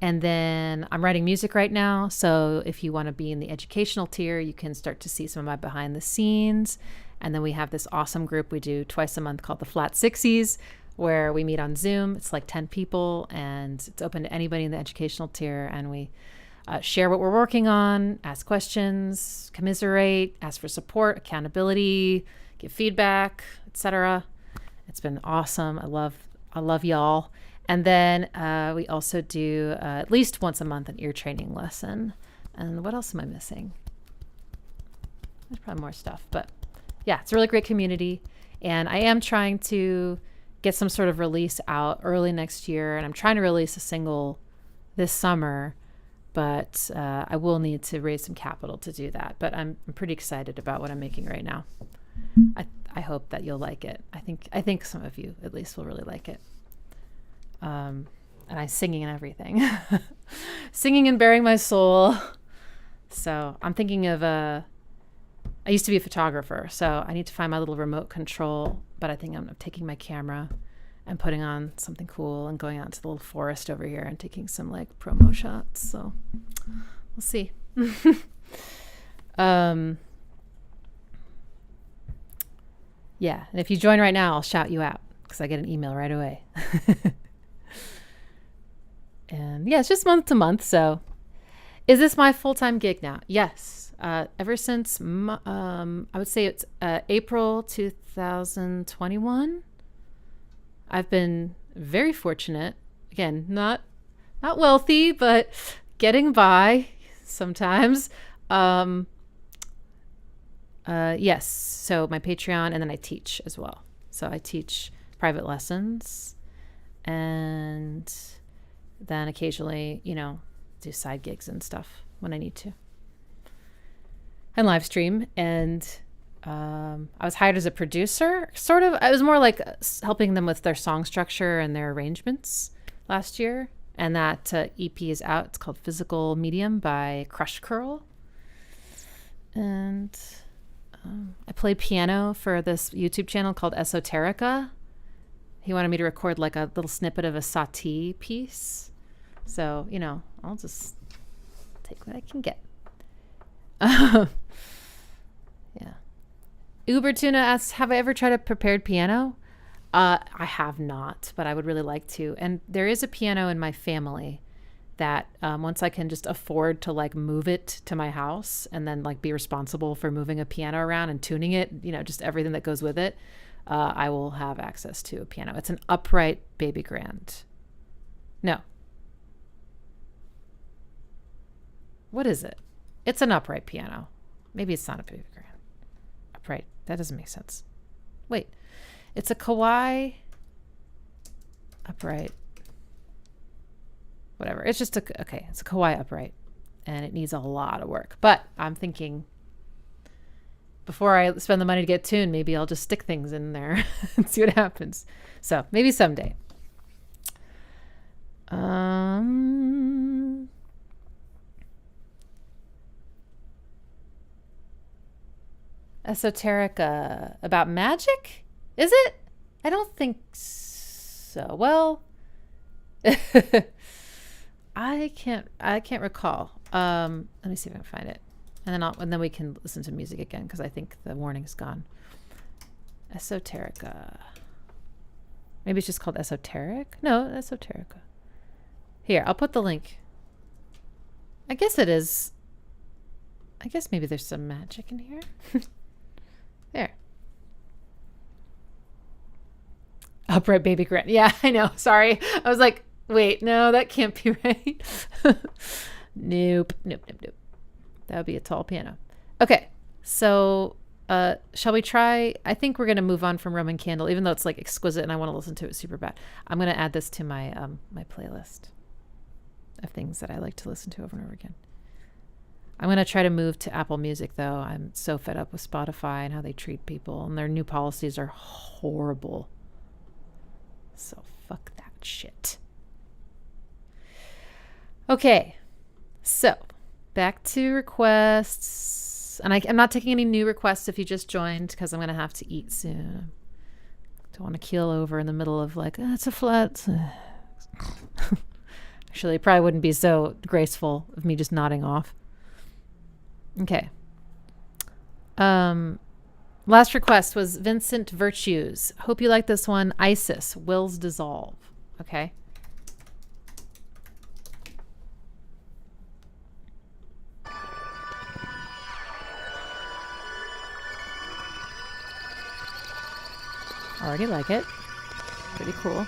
And then I'm writing music right now. So if you want to be in the educational tier, you can start to see some of my behind the scenes. And then we have this awesome group we do twice a month called the Flat Sixies, where we meet on Zoom. It's like 10 people, and it's open to anybody in the educational tier. And we share what we're working on, ask questions, commiserate, ask for support, accountability, give feedback, etc. It's been awesome. I love y'all. And then we also do at least once a month an ear training lesson. And what else am I missing? There's probably more stuff, but yeah, it's a really great community. And I am trying to get some sort of release out early next year. And I'm trying to release a single this summer, but I will need to raise some capital to do that. But I'm pretty excited about what I'm making right now. I hope that you'll like it. I think some of you at least will really like it. And I'm singing and everything. Singing and bearing my soul. So I'm thinking of I used to be a photographer, so I need to find my little remote control, but I think I'm taking my camera and putting on something cool and going out to the little forest over here and taking some like promo shots. So we'll see. Yeah. And if you join right now, I'll shout you out because I get an email right away. And yeah, it's just month to month. So is this my full-time gig now? Yes. Ever since, I would say it's April 2021. I've been very fortunate. Again, not wealthy, but getting by sometimes. Yes. So my Patreon, and then I teach as well. So I teach private lessons, and then occasionally, do side gigs and stuff when I need to. And live stream. And I was hired as a producer, sort of. I was more like helping them with their song structure and their arrangements last year. And that EP is out. It's called Physical Medium by Crush Curl. And I play piano for this YouTube channel called Esoterica. He wanted me to record like a little snippet of a Satie piece. So, I'll just take what I can get. Yeah. Uber Tuna asks, have I ever tried a prepared piano? I have not, but I would really like to. And there is a piano in my family that once I can just afford to like move it to my house and then like be responsible for moving a piano around and tuning it, just everything that goes with it, I will have access to a piano. It's an upright baby grand. No. What is it? It's an upright piano. Maybe it's not a baby grand. Upright. That doesn't make sense. Wait. It's a Kawai upright. Whatever. It's just it's a Kawai upright. And it needs a lot of work. But I'm thinking before I spend the money to get tuned, maybe I'll just stick things in there and see what happens. So maybe someday. Esoterica about magic? Is it? I don't think so. Well, I can't recall. Let me see if I can find it. And then we can listen to music again because I think the warning's gone. Esoterica. Maybe it's just called Esoteric? No, Esoterica. Here, I'll put the link. I guess it is. I guess maybe there's some magic in here. There. Upright baby grand. Yeah, I know. Sorry. I was like, wait, no, that can't be right. Nope. That would be a tall piano. Okay. So, shall we try? I think we're going to move on from Roman Candle, even though it's like exquisite and I want to listen to it super bad. I'm going to add this to my my playlist of things that I like to listen to over and over again. I'm going to try to move to Apple Music, though. I'm so fed up with Spotify and how they treat people, and their new policies are horrible. So fuck that shit. Okay, so back to requests. And I'm not taking any new requests if you just joined because I'm going to have to eat soon. Don't want to keel over in the middle of like, it's a flat. Actually, it probably wouldn't be so graceful of me just nodding off. Okay. Last request was Vincent Virtues. Hope you like this one. Isis, Wills Dissolve. Okay. Already like it. Pretty cool.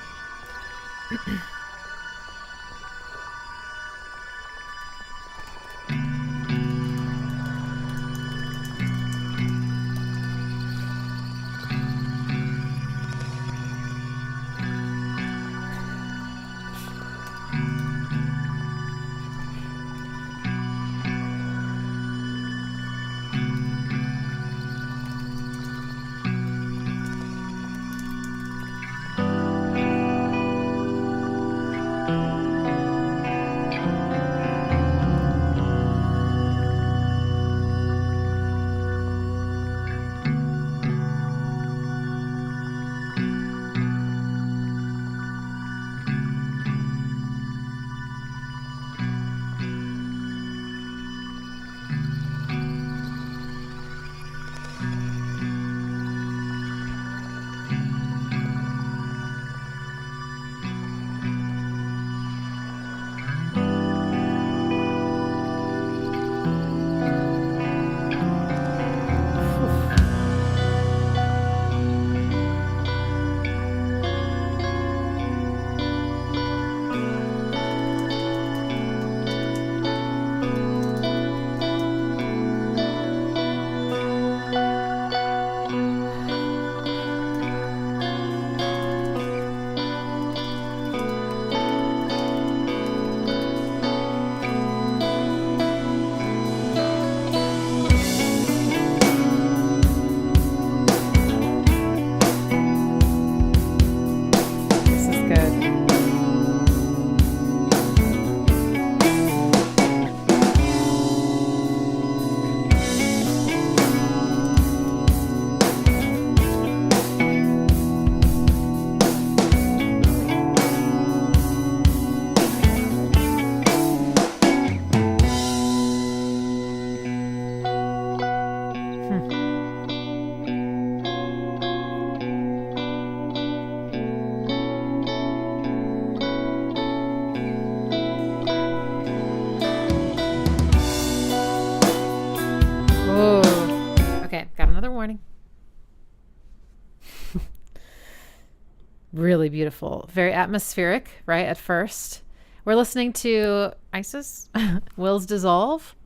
Really beautiful. Very atmospheric, right? At first. We're listening to Isis, Wills Dissolve.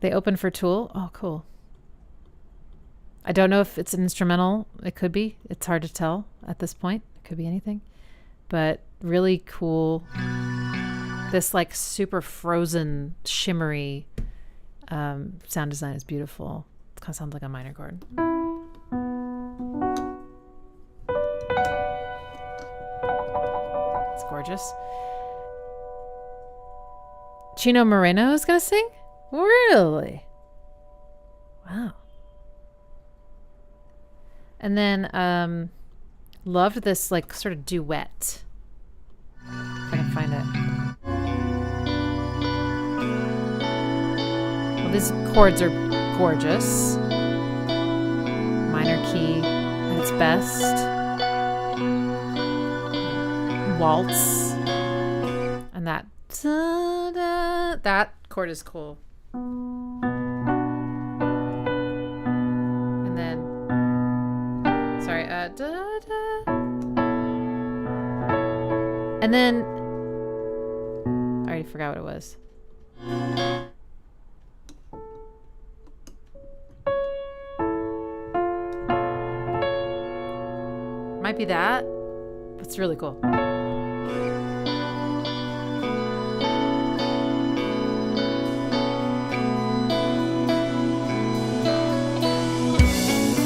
They open for Tool. Oh, cool. I don't know if it's an instrumental. It could be. It's hard to tell at this point. It could be anything. But really cool. This like super frozen, shimmery sound design is beautiful. It kind of sounds like a minor chord. It's gorgeous. Chino Moreno is going to sing? Really? Wow. And then loved this like sort of duet. If I can find it. Well, these chords are gorgeous. Minor key at its best. Waltz. And that that chord is cool. And then sorry, and then I already forgot what it was. Might be that. It's really cool.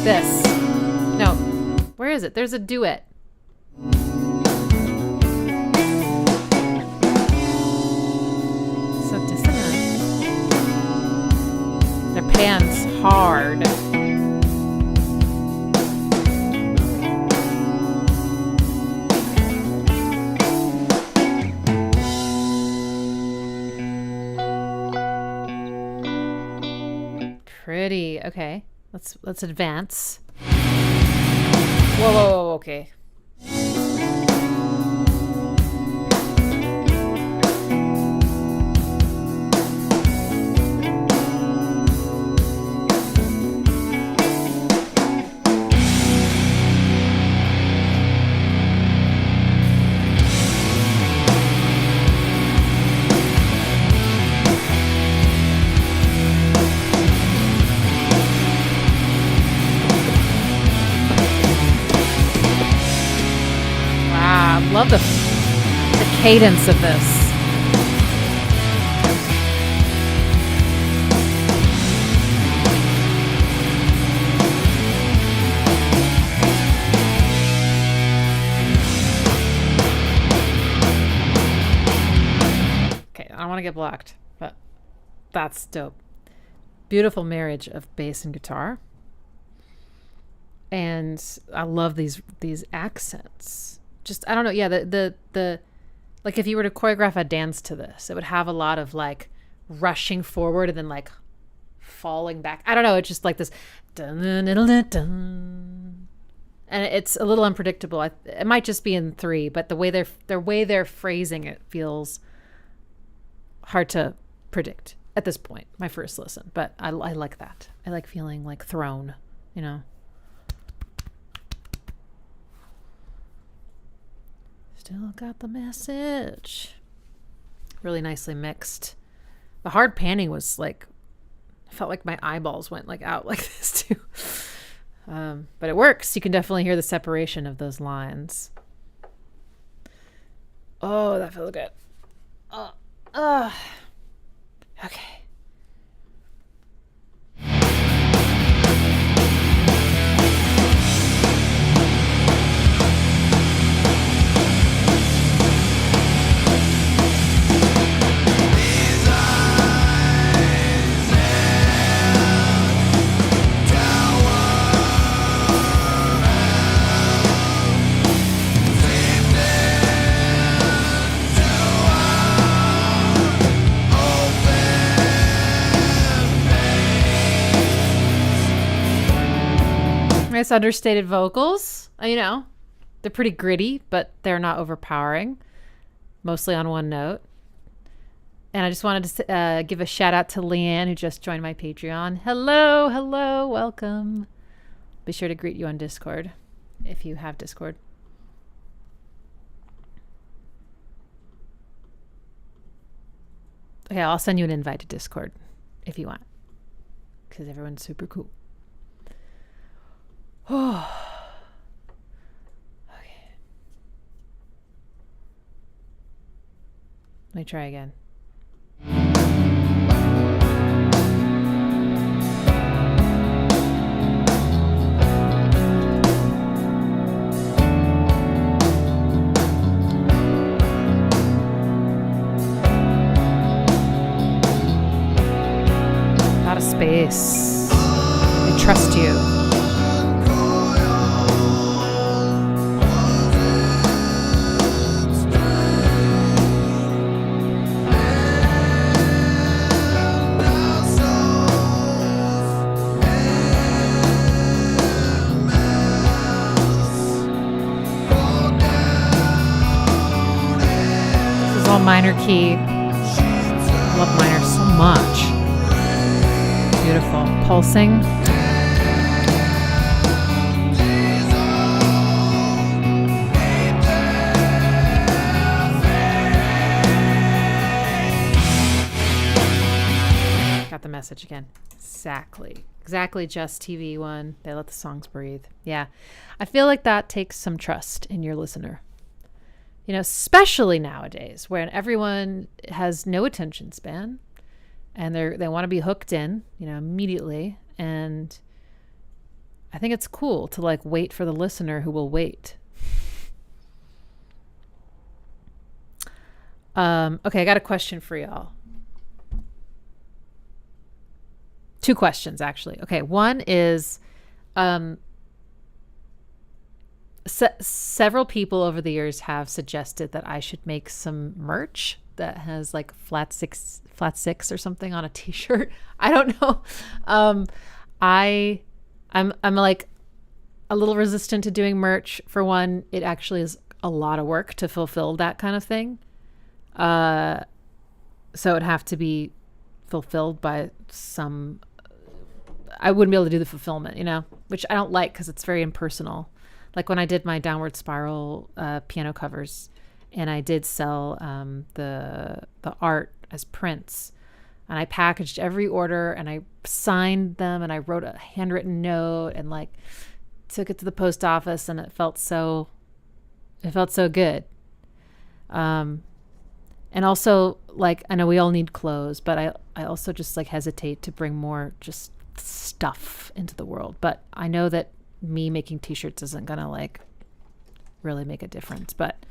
This. No. Where is it? There's a duet. So dissonant. Their pans hard. Pretty. Okay. Let's advance. Whoa, okay. Love the cadence of this. Okay, I don't want to get blocked, but that's dope. Beautiful marriage of bass and guitar. And I love these accents. Just I don't know, yeah, the like if you were to choreograph a dance to this, it would have a lot of like rushing forward and then like falling back. I don't know, it's just like this dun, dun, dun, dun, dun. And it's a little unpredictable. It might just be in 3, but the way they're phrasing it feels hard to predict at this point, my first listen. But I like that. I like feeling like thrown, you know. Still got the message. Really nicely mixed. The hard panning was like, I felt like my eyeballs went like out like this too. But it works. You can definitely hear the separation of those lines. Oh, that feels good. Okay. Nice understated vocals. You know, they're pretty gritty, but they're not overpowering. Mostly on one note. And I just wanted to give a shout out to Leanne, who just joined my Patreon. Hello, welcome. be sure to greet you on Discord if you have Discord. Okay, I'll send you an invite to Discord if you want, because everyone's super cool. Oh. Okay. Let me try again. Out of space. I trust you. This is all minor key. I love minor so much. Beautiful. Pulsing. Got the message again. Exactly just TV one. They let the songs breathe. Yeah. I feel like that takes some trust in your listener. You know, especially nowadays when everyone has no attention span. And they want to be hooked in, you know, immediately. And I think it's cool to like wait for the listener who will wait. Okay, I got a question for y'all. 2 questions, actually. Okay, one is several people over the years have suggested that I should make some merch that has like flat six or something on a t-shirt. I don't know. I'm like a little resistant to doing merch. For one, it actually is a lot of work to fulfill that kind of thing. So it'd have to be fulfilled by some, I wouldn't be able to do the fulfillment, you know, which I don't like because it's very impersonal. Like when I did my Downward Spiral piano covers, and I did sell the art as prints, and I packaged every order and I signed them and I wrote a handwritten note and like took it to the post office, and it felt so good. And also, like, I know we all need clothes, but I also just like hesitate to bring more just stuff into the world. But I know that me making t-shirts isn't gonna like really make a difference, but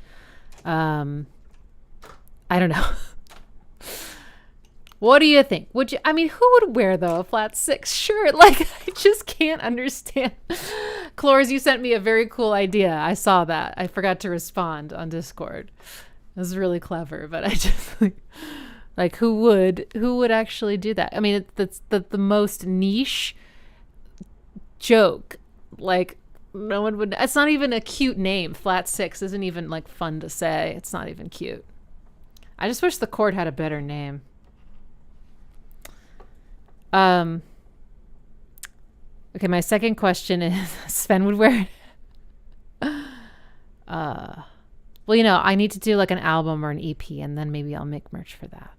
I don't know. What do you think? Would you, I mean, who would wear though a flat 6 shirt? Like, I just can't understand. Clores, you sent me a very cool idea. I saw that. I forgot to respond on Discord. It was really clever, but I just like who would actually do that? I mean, that's the most niche joke. Like, no one would. It's not even a cute name. Flat 6 isn't even like fun to say. It's not even cute. I just wish the chord had a better name. Okay, my second question is, Sven would wear it. Well, you know, I need to do like an album or an EP, and then maybe I'll make merch for that,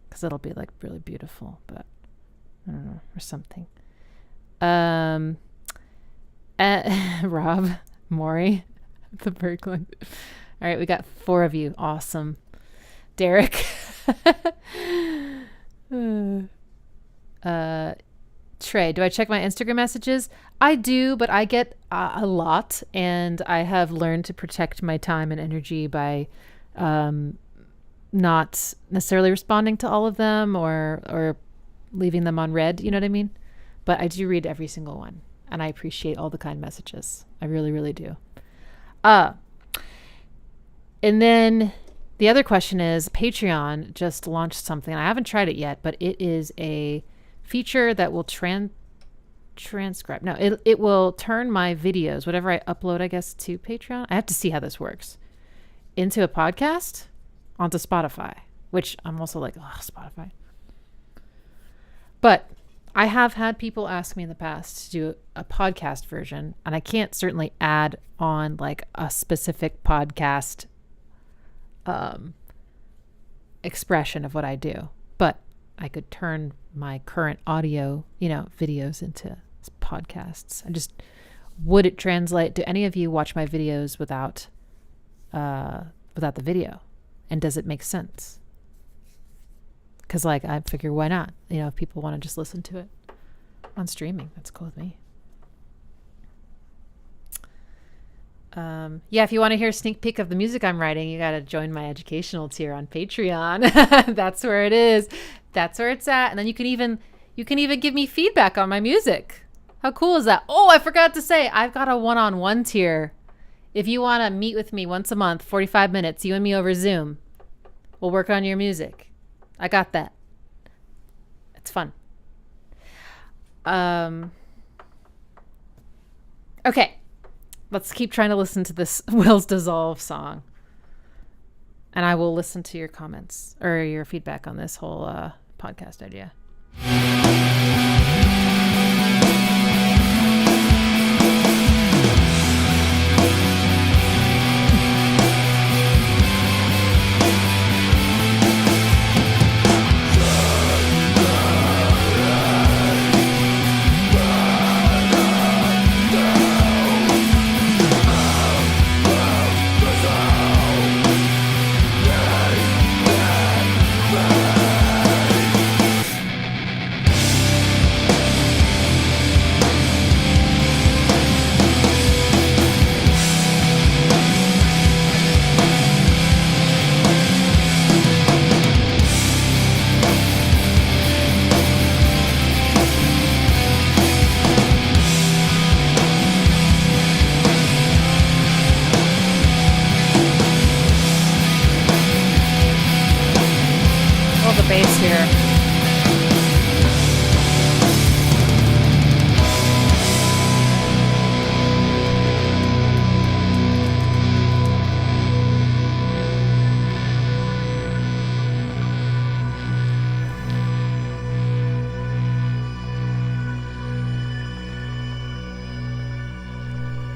because it'll be like really beautiful, but I don't know, or something. Rob, Maury, the Berkland. All right, we got 4 of you. Awesome. Derek. Trey, do I check my Instagram messages? I do, but I get a lot, and I have learned to protect my time and energy by not necessarily responding to all of them or leaving them on read, you know what I mean? But I do read every single one, and I appreciate all the kind messages. I really, really do. And then the other question is, Patreon just launched something. I haven't tried it yet, but it is a feature that will transcribe. No, it will turn my videos, whatever I upload, I guess, to Patreon. I have to see how this works. Into a podcast onto Spotify, which I'm also like, oh, Spotify. But I have had people ask me in the past to do a podcast version, and I can't certainly add on like a specific podcast expression of what I do, but I could turn my current audio, videos into podcasts. Would it translate? Do any of you watch my videos without the video? And does it make sense? Because I figure, why not? If people want to just listen to it on streaming, that's cool with me. If you want to hear a sneak peek of the music I'm writing, you got to join my educational tier on Patreon. That's where it is. That's where it's at. And then you can even give me feedback on my music. How cool is that? Oh, I forgot to say, I've got a one-on-one tier. If you want to meet with me once a month, 45 minutes, you and me over Zoom, we'll work on your music. I got that. It's fun. Okay. Let's keep trying to listen to this Will's Dissolve song. And I will listen to your comments or your feedback on this whole podcast idea. Bass here.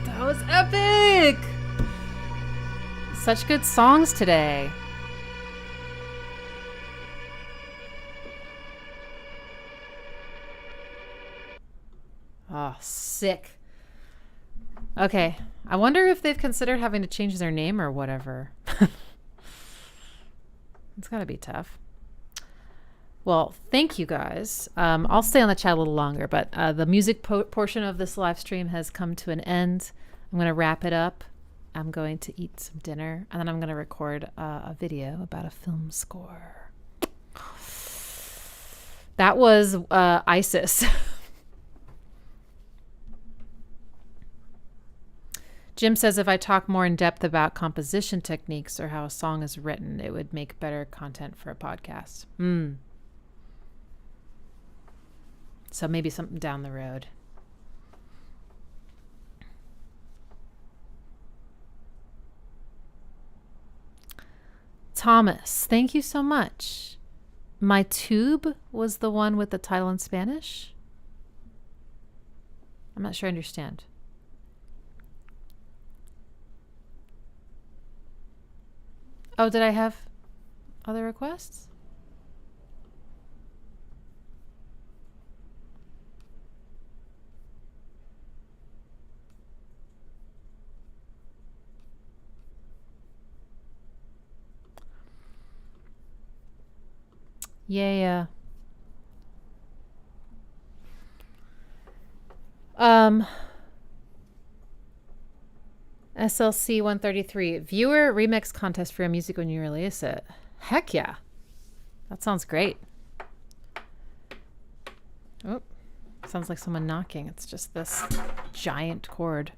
That was epic! Such good songs today. Oh, sick. Okay. I wonder if they've considered having to change their name or whatever. It's got to be tough. Well, thank you guys. I'll stay on the chat a little longer, but the music portion of this live stream has come to an end. I'm going to wrap it up. I'm going to eat some dinner, and then I'm going to record a video about a film score. That was ISIS. Jim says if I talk more in depth about composition techniques or how a song is written, it would make better content for a podcast. So maybe something down the road. Thomas, thank you so much. My tube was the one with the title in Spanish? I'm not sure I understand. Oh, did I have other requests? Yeah. SLC 133 viewer remix contest for your music when you release it. Heck yeah. That sounds great. Oh, sounds like someone knocking. It's just this giant cord.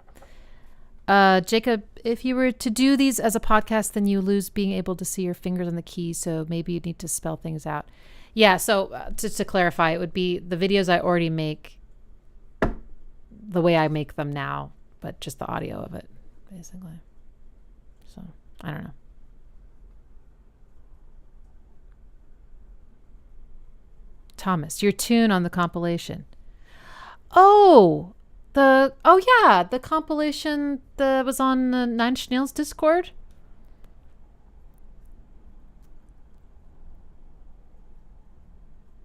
Jacob, if you were to do these as a podcast, then you lose being able to see your fingers on the keys. So maybe you need to spell things out. Yeah. So just to clarify, it would be the videos I already make the way I make them now, but just the audio of it, basically. So I don't know. Thomas, your tune on the compilation. Oh, the compilation that was on the Nine Inch Nails Discord.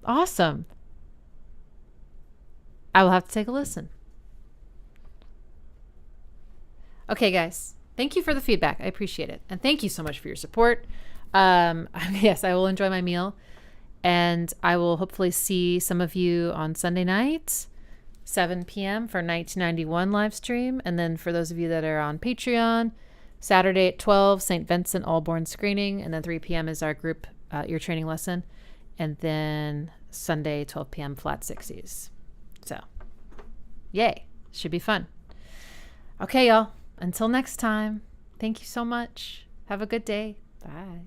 Awesome. I will have to take a listen. Okay, guys. Thank you for the feedback. I appreciate it. And thank you so much for your support. Yes, I will enjoy my meal. And I will hopefully see some of you on Sunday night, 7 p.m. for 1991 live stream. And then for those of you that are on Patreon, Saturday at 12, St. Vincent Allborn screening. And then 3 p.m. is our group ear training lesson. And then Sunday, 12 p.m., Flat 60s. So, yay. Should be fun. Okay, y'all. Until next time, thank you so much. Have a good day. Bye.